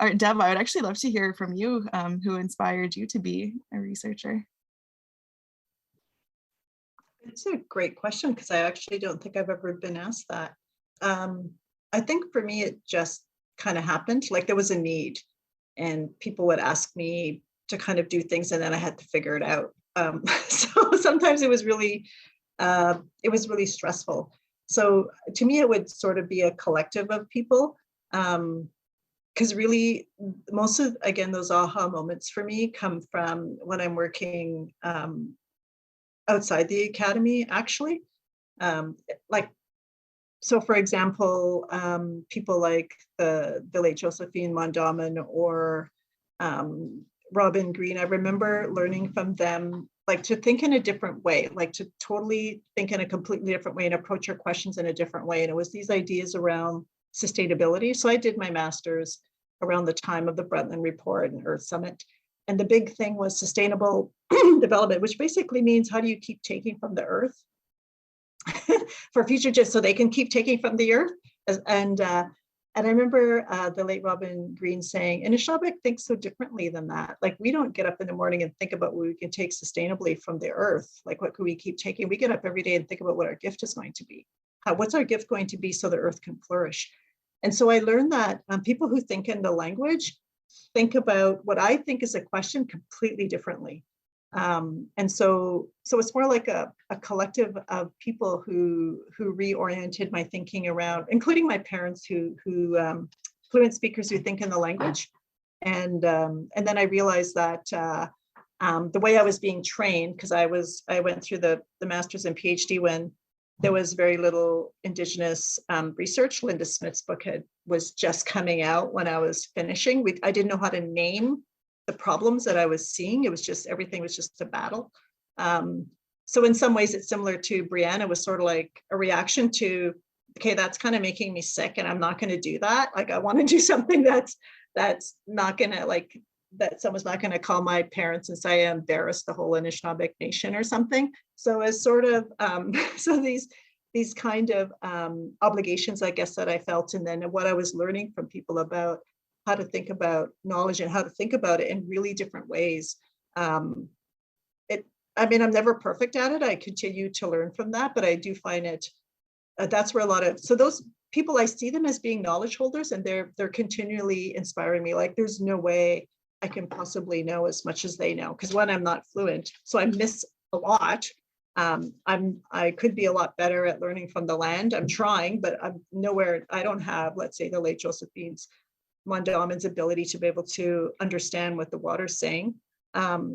or Deb, I would actually love to hear from you, who inspired you to be a researcher. It's a great question, because I actually don't think I've ever been asked that. I think for me, it just kind of happened. Like there was a need and people would ask me to kind of do things and then I had to figure it out. So sometimes it was really stressful. So to me, it would sort of be a collective of people. Because really most of, again, those aha moments for me come from when I'm working outside the academy, actually. So for example, people like the late Josephine Mondaman or Robin Green, I remember learning from them, like to think in a different way, like to totally think in a completely different way and approach your questions in a different way. And it was these ideas around sustainability. So I did my master's around the time of the Brundtland Report and Earth Summit. And the big thing was sustainable development, which basically means how do you keep taking from the earth for future, just so they can keep taking from the earth. And And I remember the late Robin Greene saying, Anishinaabe thinks so differently than that. Like, we don't get up in the morning and think about what we can take sustainably from the earth. Like, what could we keep taking? We get up every day and think about what our gift is going to be. What's our gift going to be so the earth can flourish? And so I learned that people who think in the language think about what I think is a question completely differently. And so it's more like a collective of people who reoriented my thinking around, including my parents who fluent speakers who think in the language. And then I realized that the way I was being trained, because I went through the master's and PhD when there was very little Indigenous research. Linda Smith's book was just coming out when I was finishing. I didn't know how to name the problems that I was seeing. It was just, everything was just a battle. So in some ways it's similar to Brianna, was sort of like a reaction to, okay, that's kind of making me sick and I'm not going to do that. Like, I want to do something that's not going to, like, that someone's not going to call my parents and say I embarrassed the whole Anishinaabe nation or something. So as sort of, so these kind of obligations, I guess, that I felt, and then what I was learning from people about how to think about knowledge and how to think about it in really different ways. I mean, I'm never perfect at it. I continue to learn from that, but I do find it, that's where a lot of, so those people, I see them as being knowledge holders, and they're continually inspiring me. Like, there's no way I can possibly know as much as they know, because one, I'm not fluent, so I miss a lot. I could be a lot better at learning from the land. I'm trying, but I'm nowhere, I don't have, let's say, the late Josephine's Mondawmin's ability to be able to understand what the water's saying.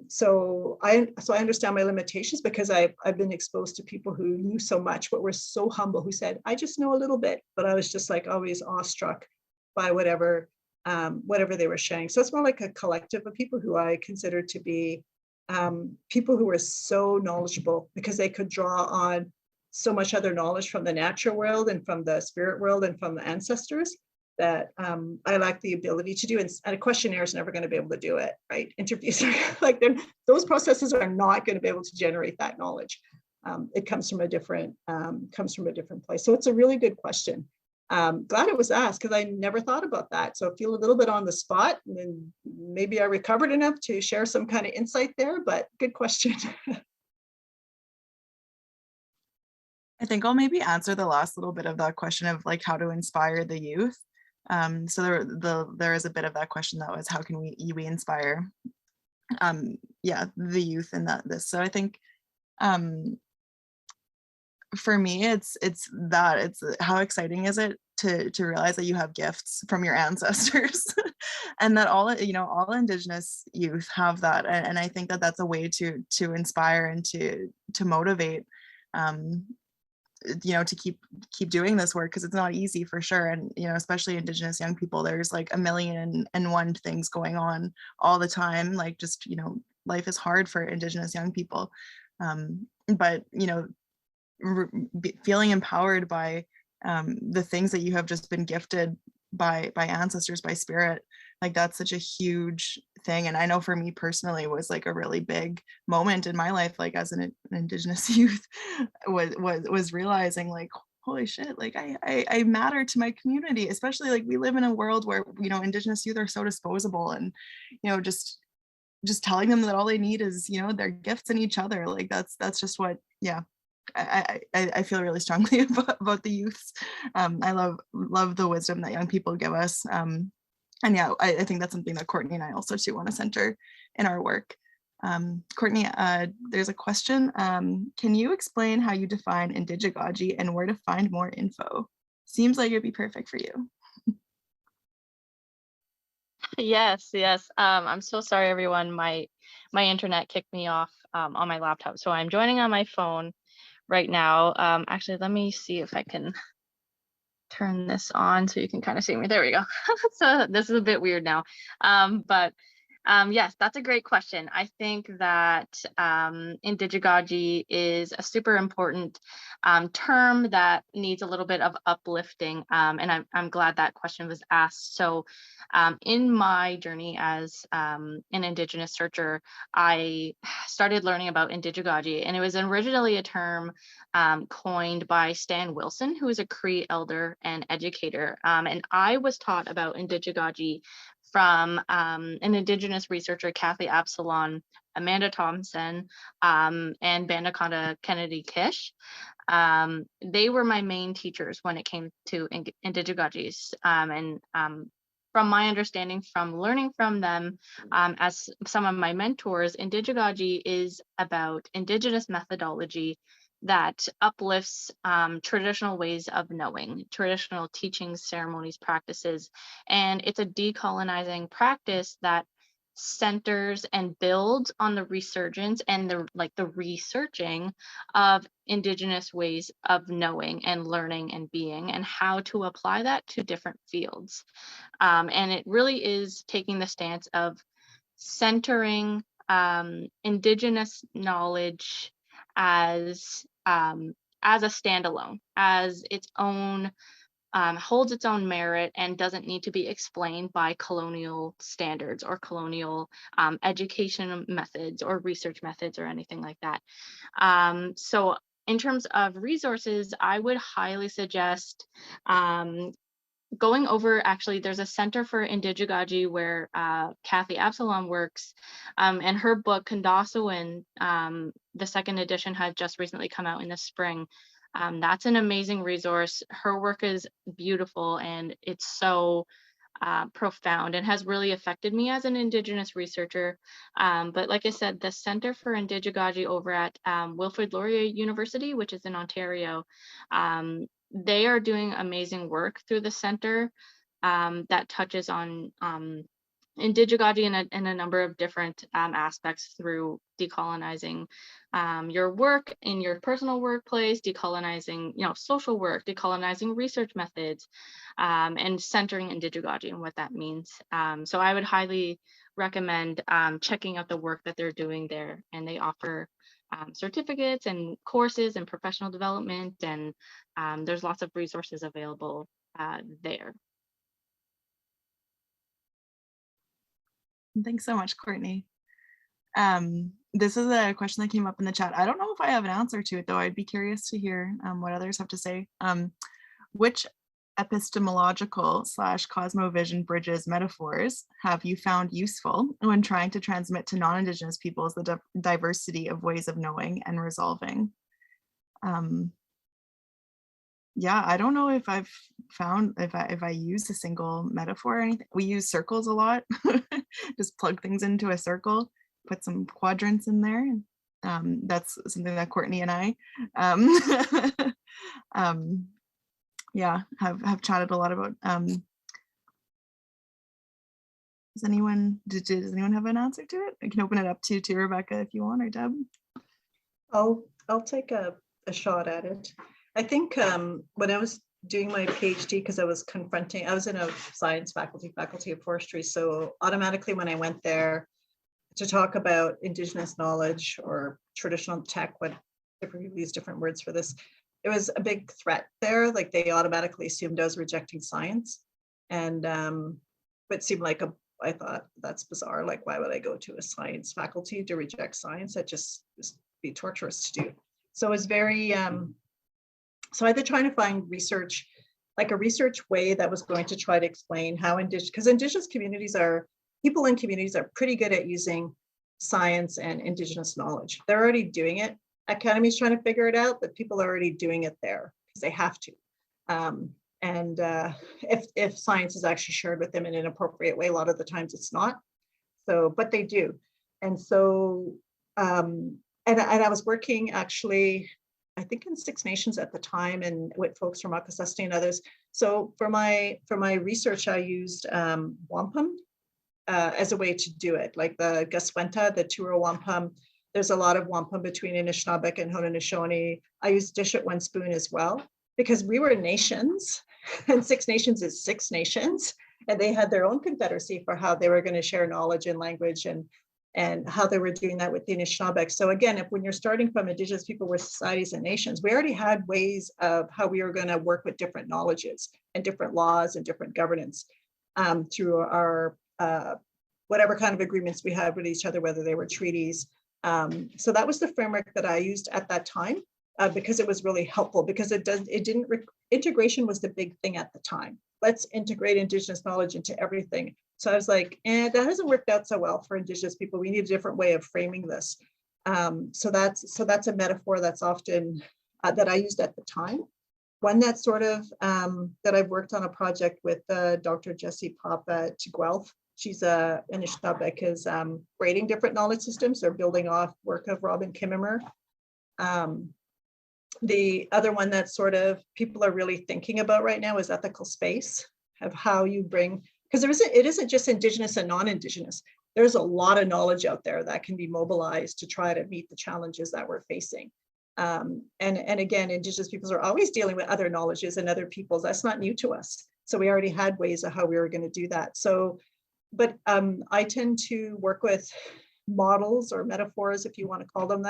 So I understand my limitations, because I've been exposed to people who knew so much, but were so humble, who said, I just know a little bit, but I was just like always awestruck by whatever they were sharing. So it's more like a collective of people who I consider to be people who were so knowledgeable, because they could draw on so much other knowledge from the natural world and from the spirit world and from the ancestors, that I lack the ability to do, and a questionnaire is never going to be able to do it, right? Interviews are like, those processes are not going to be able to generate that knowledge. It comes from a different place. So it's a really good question. Glad it was asked, because I never thought about that. So I feel a little bit on the spot, and then maybe I recovered enough to share some kind of insight there, but good question. I think I'll maybe answer the last little bit of that question of like how to inspire the youth. So there is a bit of that question that was, how can we inspire the youth in this. So I think for me, it's how exciting is it to realize that you have gifts from your ancestors and that all Indigenous youth have that, and I think that that's a way to inspire and to motivate to keep doing this work, because it's not easy for sure. And especially Indigenous young people, there's like a million and one things going on all the time. Like, just life is hard for Indigenous young people, but feeling empowered by the things that you have just been gifted by ancestors, by spirit, like that's such a huge thing. And I know for me personally, it was like a really big moment in my life, like as an Indigenous youth, was realizing like, holy shit, like I matter to my community, especially like we live in a world where Indigenous youth are so disposable, and just telling them that all they need is their gifts and each other. Like that's just what, I feel really strongly about the youths. I love the wisdom that young people give us. And I think that's something that Courtney and I also too want to center in our work. Courtney, there's a question. Can you explain how you define Indigeology and where to find more info? Seems like it'd be perfect for you. Yes. I'm so sorry, everyone. My internet kicked me off on my laptop, so I'm joining on my phone right now. Actually, let me see if I can turn this on so you can kind of see me. There we go. So this is a bit weird now, but Yes, that's a great question. I think that indigegogy is a super important term that needs a little bit of uplifting, and I'm glad that question was asked. So in my journey as an Indigenous searcher, I started learning about indigegogy, and it was originally a term coined by Stan Wilson, who is a Cree elder and educator, and I was taught about indigegogy from an Indigenous researcher, Kathy Absalon, Amanda Thompson, and Bandaconda Kennedy Kish. They were my main teachers when it came to indigegogies. And from my understanding from learning from them, as some of my mentors, indigegogy is about Indigenous methodology that uplifts traditional ways of knowing, traditional teachings, ceremonies, practices, and it's a decolonizing practice that centers and builds on the resurgence and the researching of Indigenous ways of knowing and learning and being, and how to apply that to different fields. And it really is taking the stance of centering Indigenous knowledge as a standalone, as its own, holds its own merit and doesn't need to be explained by colonial standards or colonial education methods or research methods or anything like that. So in terms of resources, I would highly suggest going over, actually, there's a Center for Indigegogy where Kathy Absalom works, and her book, Kondasowin, the second edition had just recently come out in the spring. That's an amazing resource. Her work is beautiful and it's so profound and has really affected me as an Indigenous researcher. But like I said, the Center for Indigegogy over at Wilfrid Laurier University, which is in Ontario, they are doing amazing work through the center that touches on indigegogy in a number of different aspects through decolonizing your work in your personal workplace, decolonizing social work, decolonizing research methods, and centering indigegogy and what that means. So I would highly recommend checking out the work that they're doing there, and they offer certificates and courses and professional development, and there's lots of resources available there. Thanks so much, Courtney. This is a question that came up in the chat. I don't know if I have an answer to it, though. I'd be curious to hear what others have to say. Which epistemological / cosmovision bridges metaphors have you found useful when trying to transmit to non-Indigenous peoples the diversity of ways of knowing and resolving? Yeah, I don't know if I've found if I use a single metaphor or anything. We use circles a lot. Just plug things into a circle, put some quadrants in there. That's something that Courtney and I yeah, have chatted a lot about. Does anyone have an answer to it? I can open it up to Rebecca if you want, or Deb. I'll take a shot at it. I think when I was doing my PhD, because I was in a science faculty of forestry, so automatically when I went there to talk about Indigenous knowledge or traditional tech, we use different words for this, it was a big threat there. Like they automatically assumed I was rejecting science, and it seemed like I thought that's bizarre. Like, why would I go to a science faculty to reject science? That just be torturous to do. So it was very so I had to try to find research, like a research way that was going to try to explain how because Indigenous communities people in communities are pretty good at using science and Indigenous knowledge. They're already doing it. Academy's trying to figure it out, but people are already doing it there because they have to. If science is actually shared with them in an appropriate way, a lot of the times it's not. So, but they do. And so, and I was working actually, I think in Six Nations at the time, and with folks from Akwesasne and others. So for my research, I used wampum as a way to do it, like the Gaswenta, the Turo wampum. There's a lot of wampum between Anishinaabe and Haudenosaunee. I used dish at one spoon as well, because we were nations, and Six Nations is 6 nations. And they had their own confederacy for how they were going to share knowledge and language and how they were doing that with the Anishinaabe. So again, when you're starting from Indigenous people with societies and nations, we already had ways of how we were going to work with different knowledges and different laws and different governance through our whatever kind of agreements we had with each other, whether they were treaties. So that was the framework that I used at that time because it was really helpful, because integration was the big thing at the time. Let's integrate Indigenous knowledge into everything. So I was like, that hasn't worked out so well for Indigenous people. We need a different way of framing this. So that's a metaphor that's often that I used at the time. One that sort of that I've worked on a project with Dr. Jessie Pop at Guelph. She's an Anishinaabe, is creating different knowledge systems. They're building off work of Robin Kimmerer. The other one that sort of people are really thinking about right now is ethical space, of how you bring, because it isn't just Indigenous and non-Indigenous. There's a lot of knowledge out there that can be mobilized to try to meet the challenges that we're facing. And again, Indigenous peoples are always dealing with other knowledges and other peoples. That's not new to us. So we already had ways of how we were going to do that. So, but I tend to work with models or metaphors, if you want to call them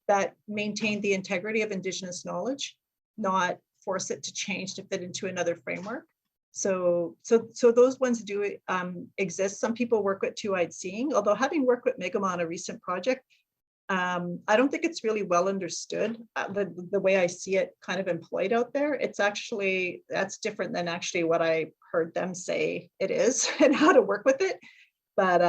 that maintain the integrity of Indigenous knowledge, not force it to change to fit into another framework. So those ones do exist. Some people work with two-eyed seeing, although having worked with Megama on a recent project, I don't think it's really well understood the way I see it kind of employed out there. It's actually, that's different than actually what I heard them say it is and how to work with it. But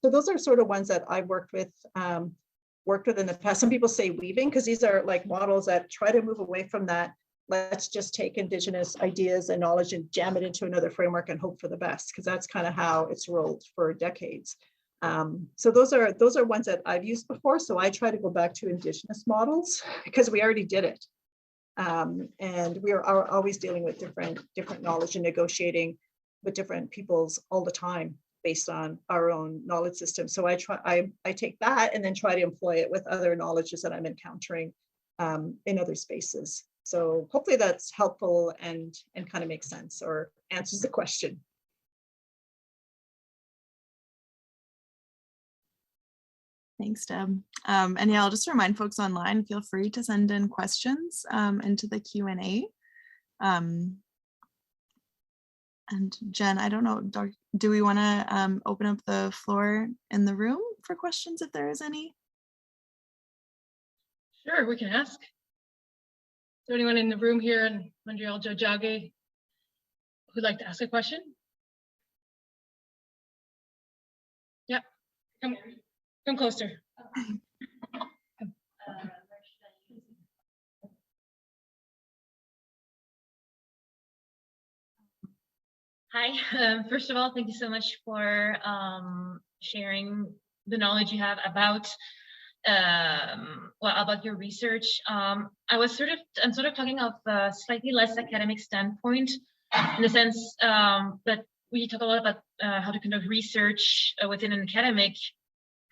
so those are sort of ones that I've worked with in the past. Some people say weaving, because these are like models that try to move away from that. Let's just take Indigenous ideas and knowledge and jam it into another framework and hope for the best, because that's kind of how it's rolled for decades. So those are ones that I've used before. So I try to go back to Indigenous models because we already did it. And we are always dealing with different knowledge and negotiating with different peoples all the time based on our own knowledge system. So I take that and then try to employ it with other knowledges that I'm encountering in other spaces. So hopefully that's helpful and kind of makes sense or answers the question. Thanks, Deb. And yeah, I'll just remind folks online, feel free to send in questions into the Q&A. And Jen, I don't know, do we want to open up the floor in the room for questions if there is any? Sure, we can ask. Is there anyone in the room here in Montreal, Jojage, who'd like to ask a question? Yeah, come closer. Hi, first of all, thank you so much for sharing the knowledge you have about about your research. I'm sort of talking of a slightly less academic standpoint, in the sense that we talk a lot about how to conduct research within an academic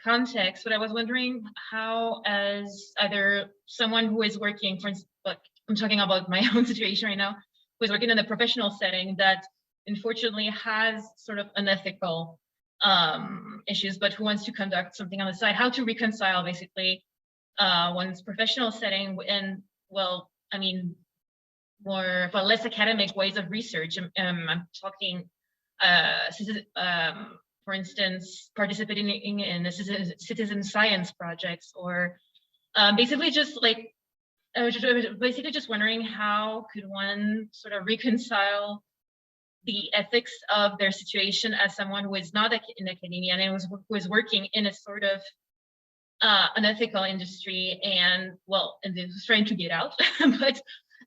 context, but I was wondering how, as either someone who is working, for instance, like I'm talking about my own situation right now, who is working in a professional setting that unfortunately has sort of unethical issues, but who wants to conduct something on the side, how to reconcile basically one's professional setting and, well, I mean, more of a less academic ways of research. I'm talking, for instance, participating in the citizen science projects, or basically just like, basically just wondering how could one sort of reconcile the ethics of their situation as someone who is not in academia and who is working in a sort of unethical industry, and well, and is trying to get out, but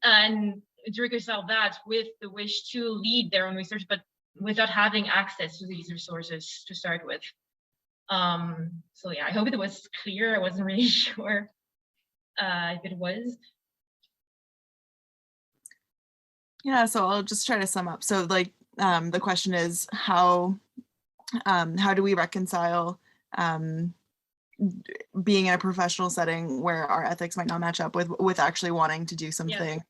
and to reconcile that with the wish to lead their own research, but without having access to these resources to start with. So yeah, I hope it was clear. I wasn't really sure if it was. Yeah, so I'll just try to sum up. So like the question is how do we reconcile being in a professional setting where our ethics might not match up with actually wanting to do something?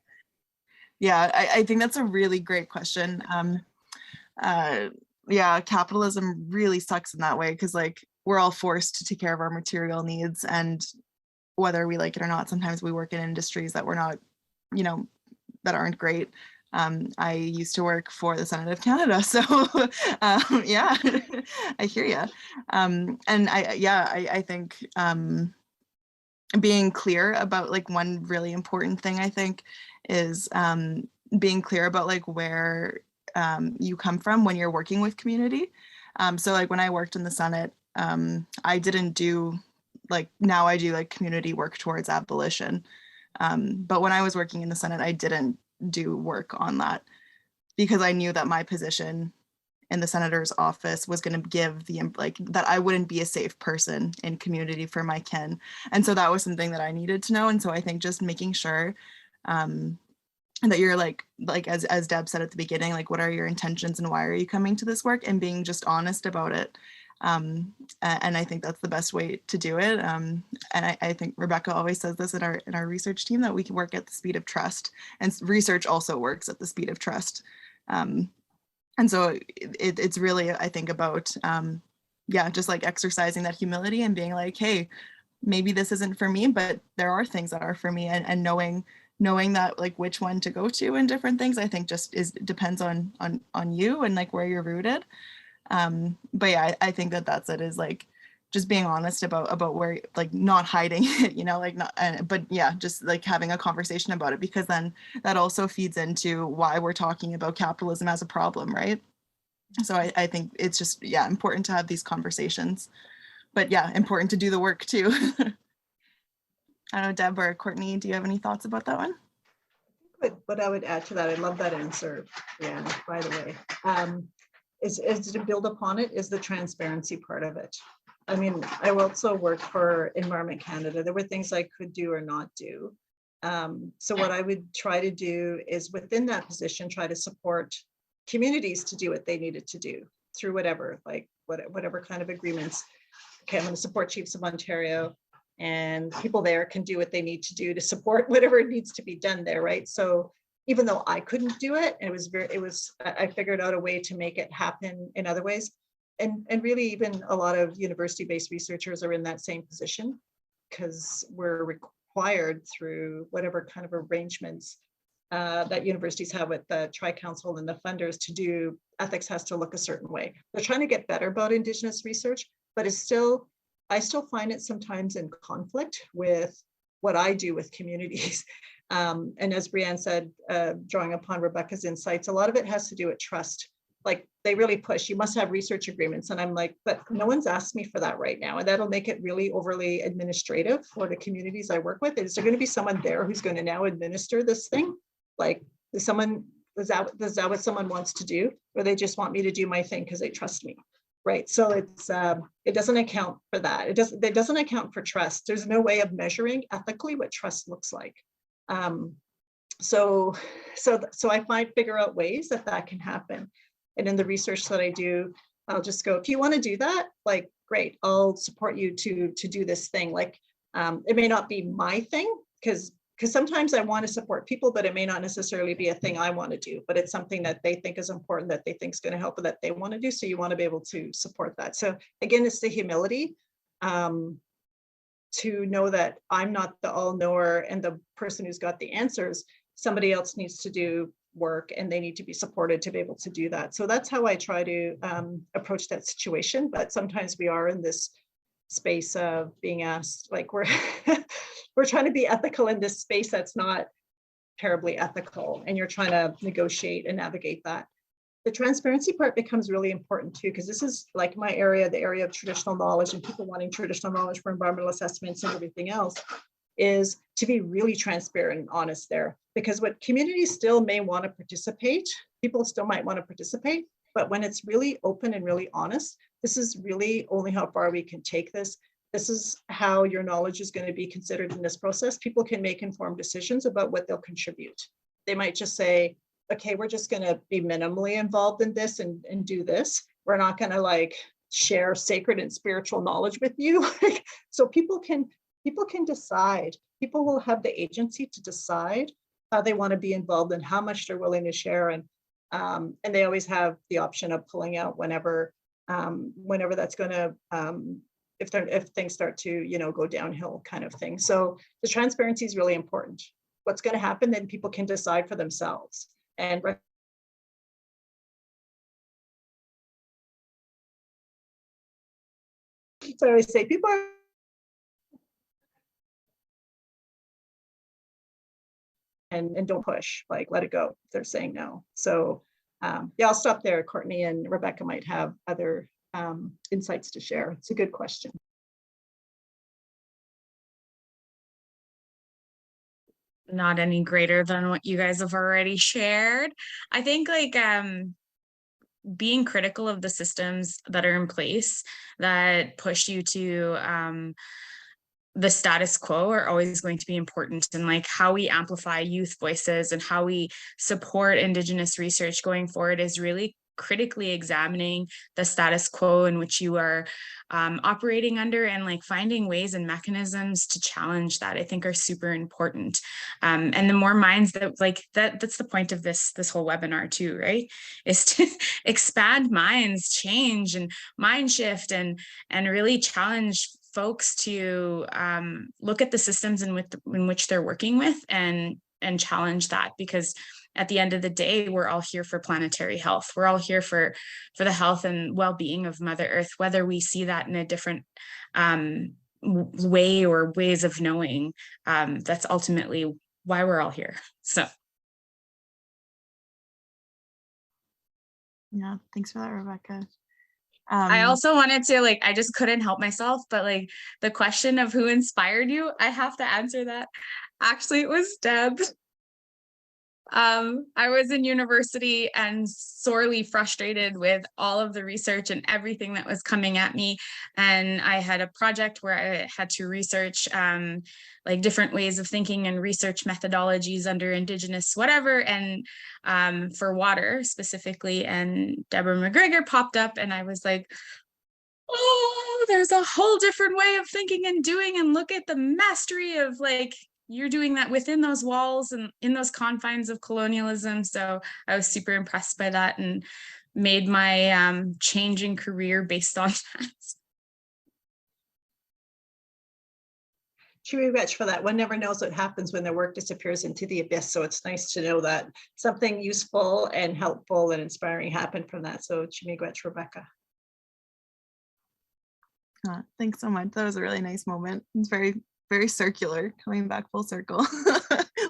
Yeah, I think that's a really great question. yeah, capitalism really sucks in that way, because like we're all forced to take care of our material needs, and whether we like it or not, sometimes we work in industries that we're not, you know, that aren't great. I used to work for the Senate of Canada, so yeah, I hear you. And I think being clear about like one really important thing, I think, is being clear about like where you come from when you're working with community. So like when I worked in the Senate, I didn't do like, now I do like community work towards abolition. But when I was working in the Senate, I didn't do work on that, because I knew that my position in the senator's office was going to give the like that I wouldn't be a safe person in community for my kin. And so that was something that I needed to know. And so I think just making sure that you're like as Deb said at the beginning, like what are your intentions and why are you coming to this work, and being just honest about it. And I think that's the best way to do it. And I think Rebecca always says this in our research team, that we can work at the speed of trust, and research also works at the speed of trust. And so it's really, I think, about, yeah, just like exercising that humility and being like, hey, maybe this isn't for me, but there are things that are for me, and knowing that like which one to go to and different things, I think just depends on you and like where you're rooted. But yeah, I think that's it, is like just being honest about where, like not hiding it, you know, like not, but yeah, just like having a conversation about it, because then that also feeds into why we're talking about capitalism as a problem, right? So I think it's just, yeah, important to have these conversations, but yeah, important to do the work too. I don't know, Deb or Courtney, do you have any thoughts about that one? What I would add to that, I love that answer, yeah, by the way, is to build upon it, is the transparency part of it. I mean, I also worked for Environment Canada. There were things I could do or not do. So what I would try to do is within that position, try to support communities to do what they needed to do through whatever, like whatever kind of agreements. Okay, I'm going to support Chiefs of Ontario, and people there can do what they need to do to support whatever needs to be done there, right? So even though I couldn't do it, I figured out a way to make it happen in other ways. And really even a lot of university-based researchers are in that same position, because we're required through whatever kind of arrangements that universities have with the Tri-Council and the funders to do, ethics has to look a certain way. They're trying to get better about Indigenous research, but I still find it sometimes in conflict with what I do with communities. And as Brianne said, drawing upon Rebecca's insights, a lot of it has to do with trust. Like they really push, you must have research agreements. And I'm like, but no one's asked me for that right now. And that'll make it really overly administrative for the communities I work with. Is there going to be someone there who's going to now administer this thing? Like, is that what someone wants to do? Or they just want me to do my thing because they trust me? Right. So it doesn't account for that. It doesn't account for trust. There's no way of measuring ethically what trust looks like. So I might figure out ways that can happen. And in the research that I do, I'll just go, if you want to do that, like, great, I'll support you to do this thing. Like, it may not be my thing, because sometimes I want to support people, but it may not necessarily be a thing I want to do, but it's something that they think is important, that they think is going to help, or that they want to do. So you want to be able to support that. So again, it's the humility to know that I'm not the all-knower and the person who's got the answers. Somebody else needs to do work, and they need to be supported to be able to do that. So that's how I try to approach that situation. But sometimes we are in this space of being asked, like we're trying to be ethical in this space that's not terribly ethical, and you're trying to negotiate and navigate that. The transparency part becomes really important too, because this is like my area, the area of traditional knowledge, and people wanting traditional knowledge for environmental assessments and everything else, is to be really transparent and honest there. Because what communities still may want to participate, people still might want to participate, but when it's really open and really honest, this is really only how far we can take this. This is how your knowledge is going to be considered in this process. People can make informed decisions about what they'll contribute. They might just say, okay, we're just going to be minimally involved in this and do this. We're not going to like share sacred and spiritual knowledge with you. So people can decide. People will have the agency to decide how they want to be involved and how much they're willing to share. And And they always have the option of pulling out whenever that's going to, if things start to, you know, go downhill kind of thing. So the transparency is really important. What's going to happen, then people can decide for themselves. And so I always say people are and don't push, like let it go if they're saying no. So yeah, I'll stop there. Courtney and Rebecca might have other insights to share. It's a good question. Not any greater than what you guys have already shared. I think like being critical of the systems that are in place that push you to the status quo are always going to be important, and like how we amplify youth voices and how we support Indigenous research going forward is really critically examining the status quo in which you are operating under, and like finding ways and mechanisms to challenge that, I think are super important. And the more minds that like that's the point of this whole webinar too, right? Is to expand minds, change and mind shift, and really challenge folks to look at the systems in which they're working with and challenge that, because at the end of the day, we're all here for planetary health. We're all here for the health and well-being of Mother Earth, whether we see that in a different way or ways of knowing. That's ultimately why we're all here. So. Yeah, thanks for that, Rebecca. I also wanted to, like, I just couldn't help myself, but like the question of who inspired you, I have to answer that. Actually, it was Deb. I was in university and sorely frustrated with all of the research and everything that was coming at me. And I had a project where I had to research like different ways of thinking and research methodologies under Indigenous whatever, and for water specifically. And Deborah McGregor popped up and I was like, oh, there's a whole different way of thinking and doing, and look at the mastery of like, you're doing that within those walls and in those confines of colonialism. So I was super impressed by that and made my change in career based on that. Very much for that. One never knows what happens when their work disappears into the abyss. So it's nice to know that something useful and helpful and inspiring happened from that. So Chimigwech, Rebecca. Thanks so much. That was a really nice moment. It's very, very circular, coming back full circle.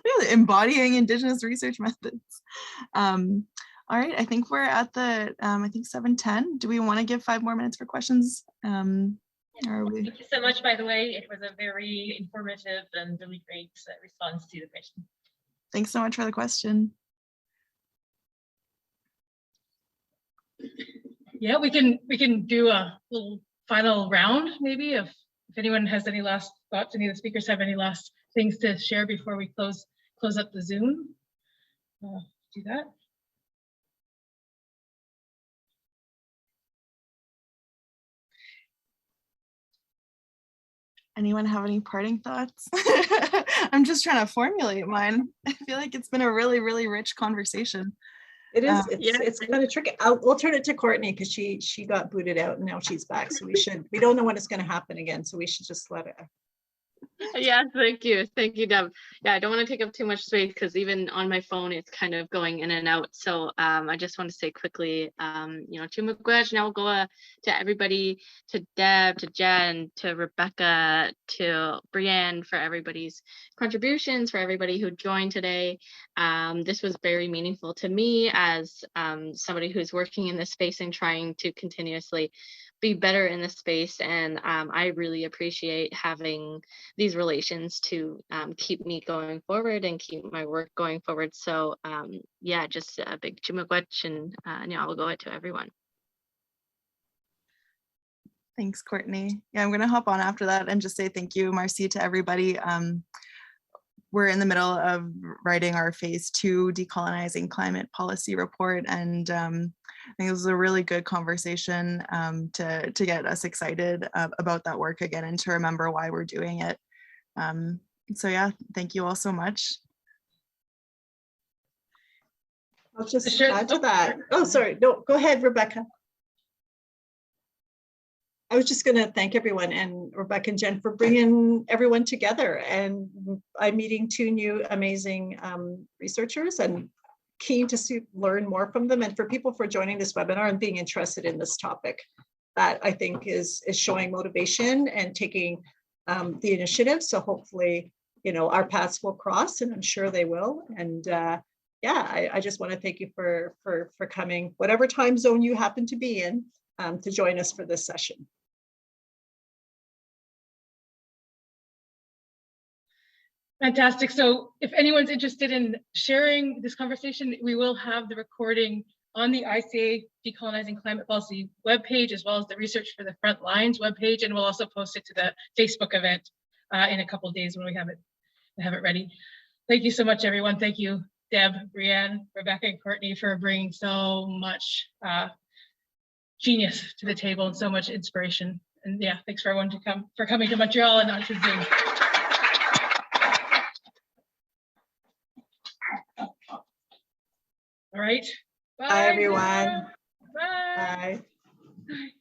Really embodying Indigenous research methods. All right, I think we're at the, I think 7:10. Do we want to give 5 more minutes for questions? Thank you so much, by the way. It was a very informative and really great response to the question. Thanks so much for the question. Yeah, we can do a little final round, maybe, if anyone has any last thoughts, any of the speakers have any last things to share before we close up the Zoom. Do that. Anyone have any parting thoughts? I'm just trying to formulate mine. I feel like it's been a really, really rich conversation. It is. It's kind of tricky. We'll turn it to Courtney because she got booted out and now she's back. So we don't know when it's going to happen again. So we should just let it. Yeah, thank you, Deb. Yeah, I don't want to take up too much space because even on my phone it's kind of going in and out. So I just want to say quickly, Chimigwech, Nalgoa, to everybody, to Deb, to Jen, to Rebecca, to Brienne, for everybody's contributions, for everybody who joined today. This was very meaningful to me as somebody who's working in this space and trying to continuously be better in this space, and I really appreciate having these relations to keep me going forward and keep my work going forward. So yeah, just a big Chimigwech and Nyalagoa to everyone. Thanks, Courtney. Yeah, I'm going to hop on after that and just say thank you, Marcy, to everybody. We're in the middle of writing our phase 2 decolonizing climate policy report, and I think it was a really good conversation to get us excited about that work again and to remember why we're doing it. So yeah, thank you all so much. I'll just Sure. add to Oh, that. sure. Oh, sorry. No, go ahead, Rebecca. I was just going to thank everyone and Rebecca and Jen for bringing everyone together. And I'm meeting two new amazing researchers and keen to learn more from them, and for people for joining this webinar and being interested in this topic. That I think is showing motivation and taking the initiative. So hopefully, you know, our paths will cross, and I'm sure they will. And yeah, I just want to thank you for coming, whatever time zone you happen to be in, to join us for this session. Fantastic. So if anyone's interested in sharing this conversation, we will have the recording on the ICA Decolonizing Climate Policy webpage, as well as the Research for the Front Lines webpage, and we'll also post it to the Facebook event in a couple of days when we have it ready. Thank you so much, everyone. Thank you, Deb, Brianne, Rebecca, and Courtney for bringing so much genius to the table and so much inspiration. And yeah, thanks for everyone for coming to Montreal and onto Zoom. All right. Bye, everyone. Bye. Bye. Bye.